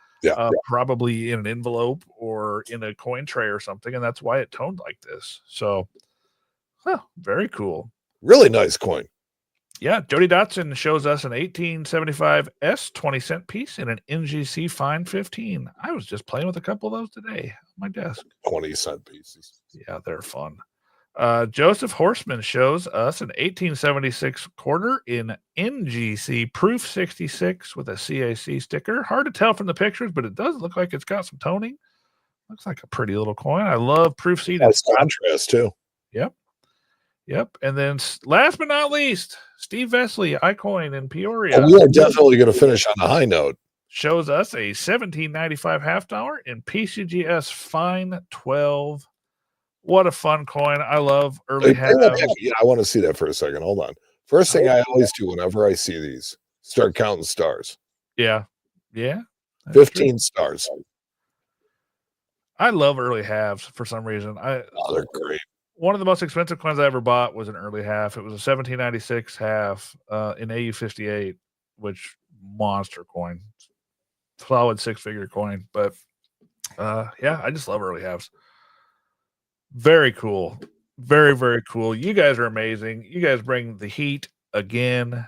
Probably in an envelope or in a coin tray or something, and that's why it toned like this. So, very cool. Really nice coin. Yeah, Jody Dotson shows us an 1875 S 20-cent piece in an NGC Fine 15. I was just playing with a couple of those today on my desk. 20-cent pieces. Yeah, they're fun. Joseph Horseman shows us an 1876 quarter in NGC Proof 66 with a CAC sticker. Hard to tell from the pictures, but it does look like it's got some toning. Looks like a pretty little coin. I love proof seeded. That's contrast too. Yep. And then last but not least, Steve Vesley, iCoin in Peoria. Oh, we are definitely going to finish on a high note. Shows us a $17.95 half dollar in PCGS Fine 12. What a fun coin. I love early half. Yeah, I want to see that for a second. Hold on. First thing I always do whenever I see these, start counting stars. Yeah. 15 stars. I love early halves for some reason. They're great. One of the most expensive coins I ever bought was an early half. It was a 1796 half in AU58, which monster coin. Solid six-figure coin. But I just love early halves. Very cool. Very, very cool. You guys are amazing. You guys bring the heat again.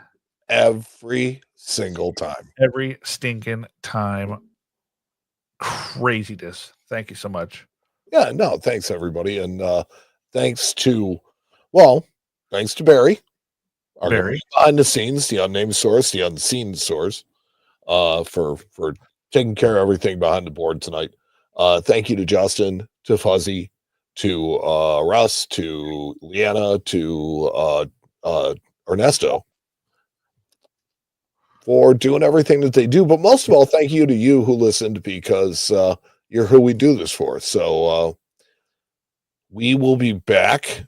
Every single time. Every stinking time. Craziness. Thank you so much. Yeah, no, thanks everybody. And thanks to Barry. Barry. Behind the scenes, the unnamed source, the unseen source, for taking care of everything behind the board tonight. Thank you to Justin, to Fuzzy, to Russ, to Leanna, to Ernesto for doing everything that they do. But most of all, thank you to you who listened, because you're who we do this for. So we will be back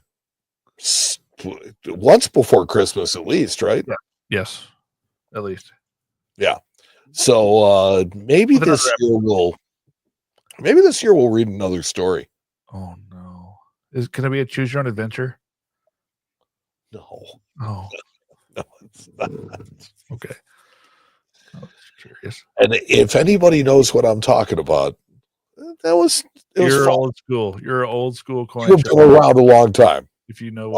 once before Christmas, at least, right? Yeah. Yes, at least. Yeah. So maybe this year we'll read another story. Oh no! Is it going to be a choose your own adventure? No. Oh. No, it's not. Okay. I was curious. And if anybody knows what I'm talking about, you're old school. You're an old school coin. You've been around a long time. If you know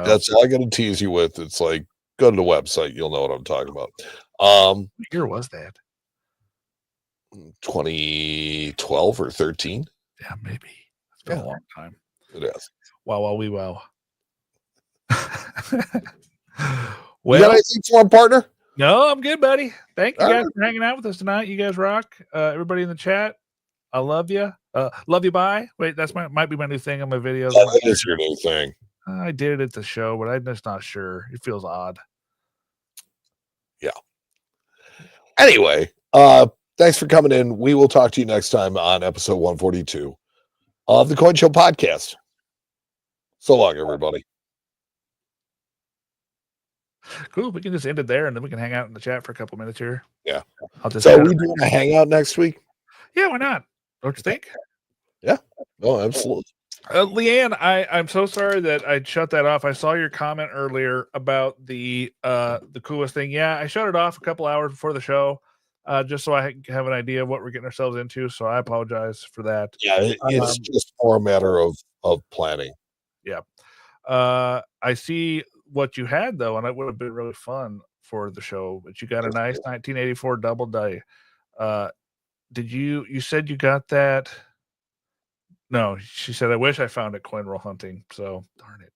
that's all I gotta tease you with. It's like, go to the website, you'll know what I'm talking about. What year was that? 2012 or 13. Yeah, maybe. It's been a long time. It is. Wow, we wow. Well, you got anything for our partner? No, I'm good, buddy. Thank you guys for hanging out with us tonight. You guys rock. Everybody in the chat, I love you. Love you. Bye. Wait, that's might be my new thing on my videos. That is your new thing. I did it at the show, but I'm just not sure. It feels odd. Yeah. Anyway, thanks for coming in. We will talk to you next time on episode 142 of the Coin Show podcast. So long, everybody. Cool. We can just end it there, and then we can hang out in the chat for a couple minutes here. Yeah. So are we doing a hangout next week? Yeah, why not? Don't you think? Yeah. Oh, absolutely. Leanne, I'm so sorry that I shut that off. I saw your comment earlier about the coolest thing. Yeah, I shut it off a couple hours before the show, just so I have an idea of what we're getting ourselves into. So I apologize for that. Yeah, it's just more a matter of planning. Yeah. I see what you had though, and it would have been really fun for the show. But you got a nice 1984 double die. Did you said you got that? No, she said, I wish I found it coin roll hunting. So darn it.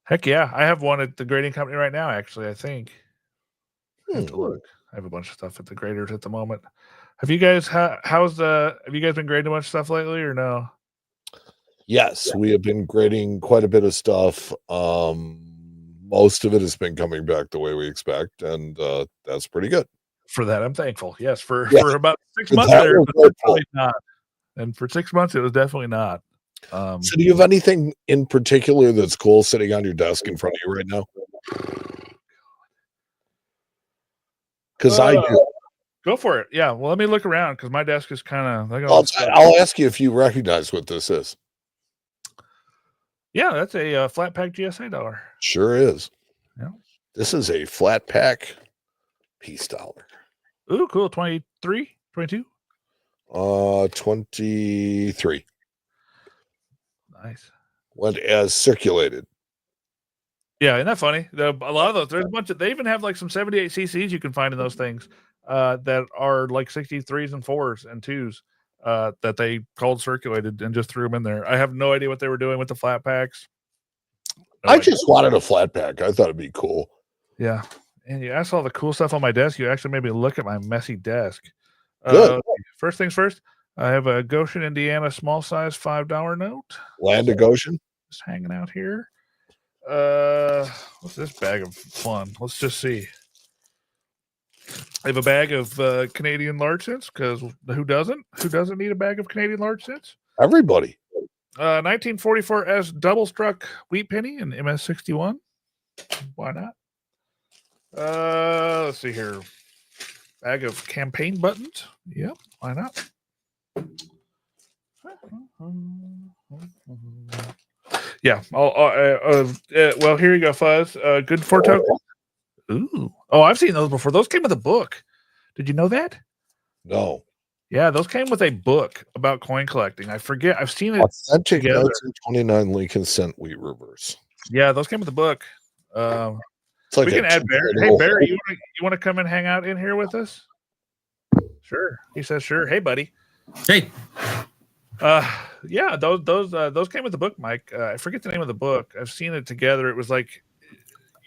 Heck yeah. I have one at the grading company right now, actually, I think. I have to look. I have a bunch of stuff at the graders at the moment. Have you guys have you guys been grading a bunch of stuff lately or no? Yes, we have been grading quite a bit of stuff. Most of it has been coming back the way we expect, and that's pretty good. For that, I'm thankful. Yes, for about 6 months there, it was definitely not. And for 6 months, it was definitely not. So do you have anything in particular that's cool sitting on your desk in front of you right now? Because I do. Go for it. Yeah. Well, let me look around because my desk is kind of. I'll ask you if you recognize what this is. Yeah, that's a flat pack GSA dollar. Sure is. Yeah. This is a flat pack peace dollar. Ooh, cool. 23, 22? 23. Nice. Went as circulated. Yeah, isn't that funny? A lot of those, there's a bunch of, they even have like some 78 cc's you can find in those things that are like 63s and 4s and 2s that they called circulated and just threw them in there. I have no idea what they were doing with the flat packs. I just wanted a flat pack. I thought it'd be cool. Yeah. And you asked all the cool stuff on my desk. You actually made me look at my messy desk. Good. First things first, I have a Goshen, Indiana small size $5 note. Land of Goshen. Just hanging out here. What's this bag of fun? Let's just see. I have a bag of Canadian large cents because who doesn't? Who doesn't need a bag of Canadian large cents? Everybody. 1944 S double struck wheat penny and MS61. Why not? Let's see here. Bag of campaign buttons. Yep, why not? Yeah. Well, here you go, Fuzz. Good for token. Ooh. Oh, I've seen those before. Those came with a book. Did you know that? No. Yeah, those came with a book about coin collecting. I forget. I've seen it. Authentic 1929 Lincoln cent wheat reverse. Yeah, those came with the book. It's like we can add Barry. Hey, Barry, you want to come and hang out in here with us? Sure. He says, sure. Hey, buddy. Hey. Yeah, those came with the book, Mike. I forget the name of the book. I've seen it together. It was like,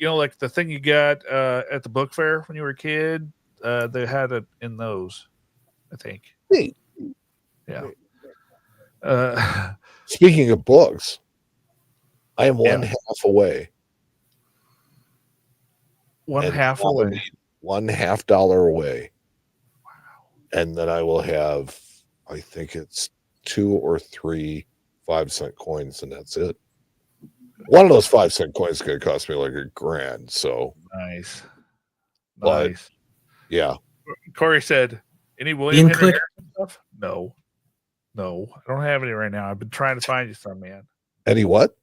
like the thing you got at the book fair when you were a kid. They had it in those, I think. Neat. Yeah. Speaking of books, I am one half away. One half away. $1.50 away. Wow. And then I will have, I think it's 2 or 3 5-cent coins, and that's it. One of those 5-cent coins is going to cost me like $1,000. So nice. But, nice. Yeah. Corey said, any William Henry Harrison stuff? No. I don't have any right now. I've been trying to find you some, man. Any what?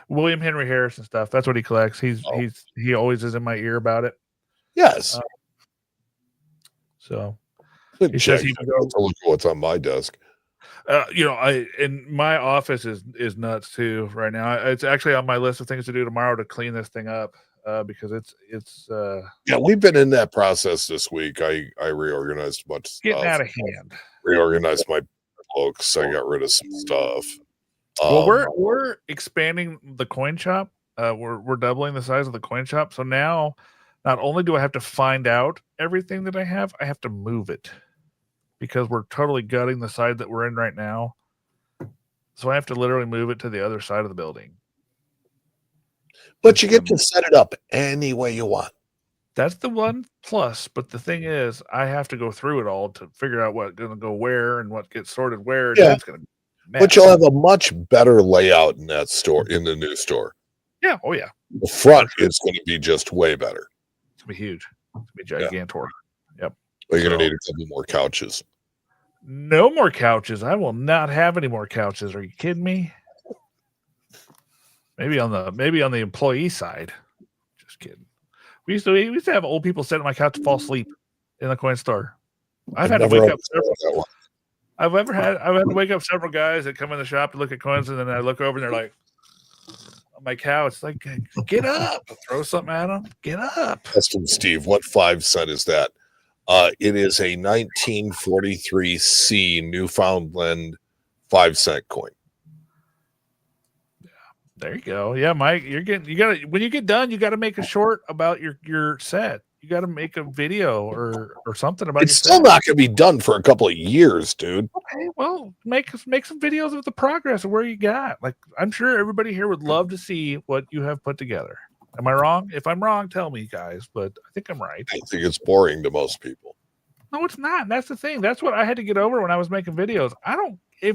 William Henry Harrison stuff. That's what he collects. He always is in my ear about it. Yes. So he says he can go look at what's on my desk. In my office is nuts too right now. It's actually on my list of things to do tomorrow to clean this thing up because it's yeah, we've been in that process this week. I reorganized a bunch of getting stuff. out of hand. Reorganized my books. I got rid of some stuff. Well, we're expanding the coin shop. We're doubling the size of the coin shop. So now, not only do I have to find out everything that I have to move it because we're totally gutting the side that we're in right now. So I have to literally move it to the other side of the building. But you get to set it up any way you want. That's the one plus. But the thing is, I have to go through it all to figure out what's going to go where and what gets sorted where. Yeah. That's going to But you'll have a much better layout in that store, in the new store. Yeah. Oh, yeah. The front is going to be just way better. It's going to be huge. It's going to be gigantor. Yeah. Yep. But you're going to need a couple more couches. No more couches. I will not have any more couches. Are you kidding me? Maybe on the employee side. Just kidding. We used to have old people sit on my couch to fall asleep in the coin store. I've had to wake up several. I've had to wake up several guys that come in the shop to look at coins, and then I look over and they're like on my couch, like, get up, throw something at them, get up. That's from Steve. What 5 cent is that? It is a 1943 C Newfoundland 5 cent coin. Yeah, there you go. Yeah, Mike, you gotta when you get done, you gotta make a short about your set. You got to make a video or something about it. It's still not going to be done for a couple of years, dude. Okay, well, make some videos of the progress of where you got. Like, I'm sure everybody here would love to see what you have put together. Am I wrong? If I'm wrong, tell me, guys. But I think I'm right. I think it's boring to most people. No, it's not. That's the thing. That's what I had to get over when I was making videos. I don't care.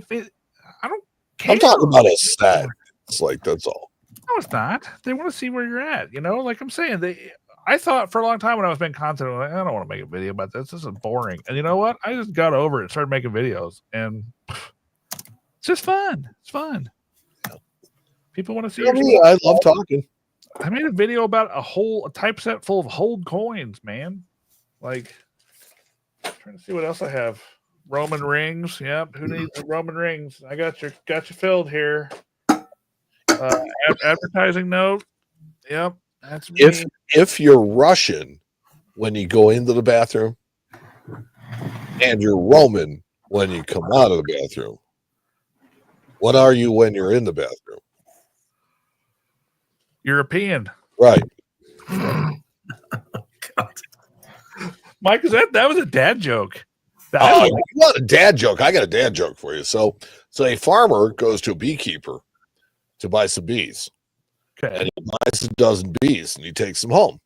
I'm talking about a set. It's like, that's all. No, it's not. They want to see where you're at. Like I'm saying, I thought for a long time when I was making content, I was like, I don't want to make a video about this. This is boring. And you know what? I just got over it and started making videos. And it's just fun. It's fun. People want to see your I love talking. I made a video about a typeset full of hold coins, man. Like, trying to see what else I have. Roman rings. Yep. Who needs the Roman rings? I got you filled here. Advertising note. Yep. That's me. If you're Russian when you go into the bathroom and you're Roman when you come out of the bathroom, what are you when you're in the bathroom? European. Right. God. Mike, that was a dad joke. You want a dad joke? I got a dad joke for you. So a farmer goes to a beekeeper to buy some bees. Okay. And he buys a dozen bees and he takes them home.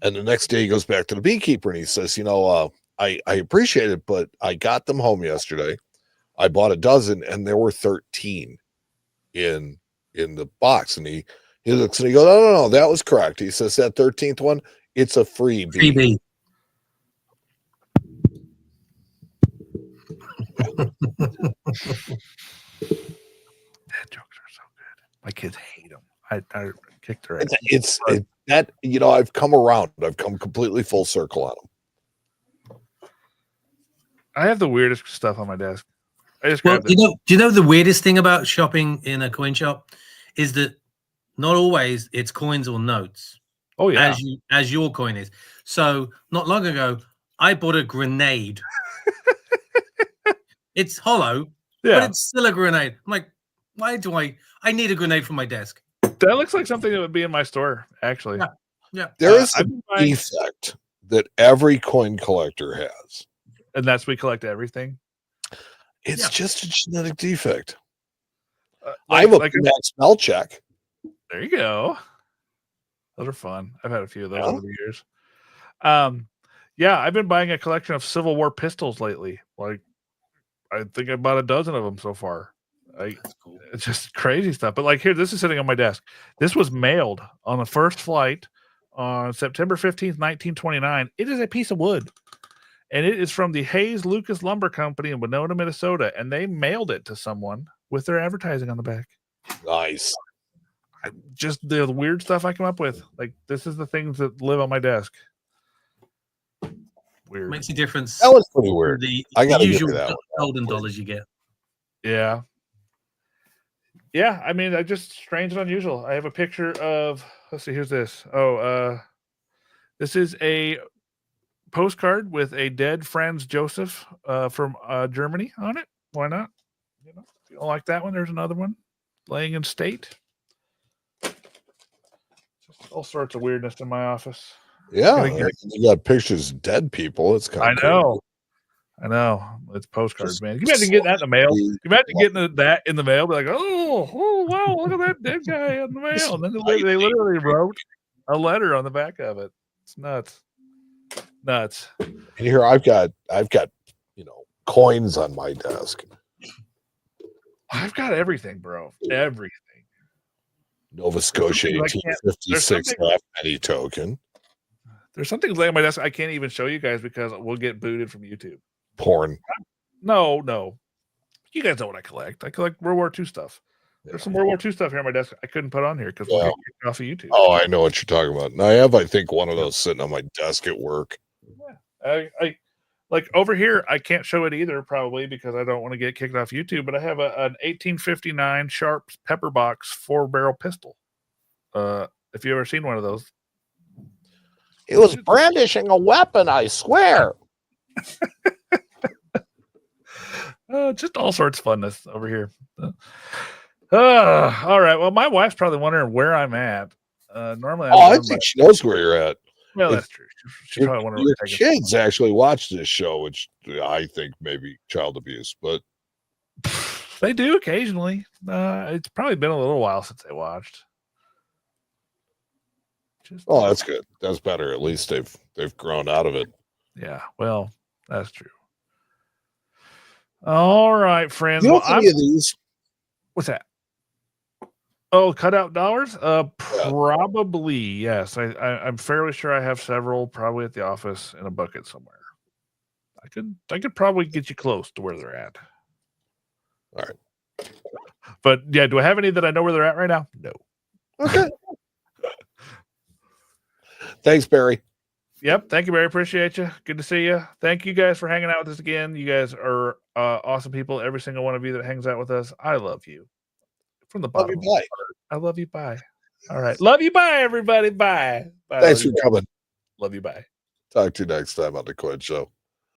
And the next day he goes back to the beekeeper and he says, I appreciate it, but I got them home yesterday. I bought a dozen and there were 13 in the box. And he looks and he goes, no, that was correct. He says that 13th one, it's a free bee. Free bee. Dad jokes are so good. My kids hate them. I kicked their ass. I've come around. I've come completely full circle on them. I have the weirdest stuff on my desk. I just do you know the weirdest thing about shopping in a coin shop is that not always it's coins or notes. Oh yeah, as your coin is. So not long ago, I bought a grenade. It's hollow, but it's still a grenade. I'm like, why do I need a grenade for my desk? That looks like something that would be in my store, actually. Yeah. There is a defect that every coin collector has. And that's we collect everything. It's just a genetic defect. I have a max spell check. There you go. Those are fun. I've had a few of those over the years. I've been buying a collection of Civil War pistols lately. Like, I think I bought a dozen of them so far. That's cool. It's just crazy stuff. But like here, this is sitting on my desk. This was mailed on the first flight on September 15th, 1929. It is a piece of wood. And it is from the Hayes Lucas Lumber Company in Winona, Minnesota. And they mailed it to someone with their advertising on the back. Nice. Just the weird stuff I come up with. Like, this is the things that live on my desk. Weird. Makes a difference. That was pretty weird. I got the usual golden dollars you get. Yeah. Yeah, I mean, I just strange and unusual. I have a picture of, let's see, here's this. This is a postcard with a dead Franz Joseph from Germany on it. Why not? If you don't like that one, there's another one laying in state. Just all sorts of weirdness in my office. Yeah, you got pictures of dead people. It's kind of cool. I know. It's postcards, man. Can you imagine getting that in the mail? Can you imagine getting that in the mail? Be like, oh, wow, look at that dead guy in the mail. And then they literally wrote a letter on the back of it. It's nuts. And here I've got coins on my desk. I've got everything, bro. Everything. Nova Scotia 1856 half penny token. There's something laying on my desk I can't even show you guys because we'll get booted from YouTube. Porn. No. You guys know what I collect. I collect World War II stuff. There's some World War II stuff here on my desk I couldn't put on here because we'll get kicked off of YouTube. Oh, I know what you're talking about. And I have, I think, one of those sitting on my desk at work. Yeah. I like over here. I can't show it either, probably because I don't want to get kicked off YouTube. But I have an 1859 Sharp Pepper Box 4-barrel pistol. If you ever seen one of those, He was brandishing a weapon. I swear. Just all sorts of funness over here. All right. Well, my wife's probably wondering where I'm at. Normally, I think she knows where you're at. Well, that's true. She probably wondering your kids actually watch this show, which I think maybe child abuse, but they do occasionally. It's probably been a little while since they watched. That's good. That's better. At least they've grown out of it. Yeah. Well, that's true. All right, friends. You know any of these? What's that? Oh, cutout dollars? Probably, yes. I'm fairly sure I have several, probably at the office in a bucket somewhere. I could probably get you close to where they're at. All right. But yeah, do I have any that I know where they're at right now? No. Okay. Thanks, Barry. Yep. Thank you, Barry. Appreciate you. Good to see you. Thank you guys for hanging out with us again. You guys are awesome people. Every single one of you that hangs out with us. I love you. From the bottom. Love you, bye. I love you. Bye. All right. Love you. Bye, everybody. Bye. Thanks for coming. Love you. Bye. Talk to you next time on the Quinn Show.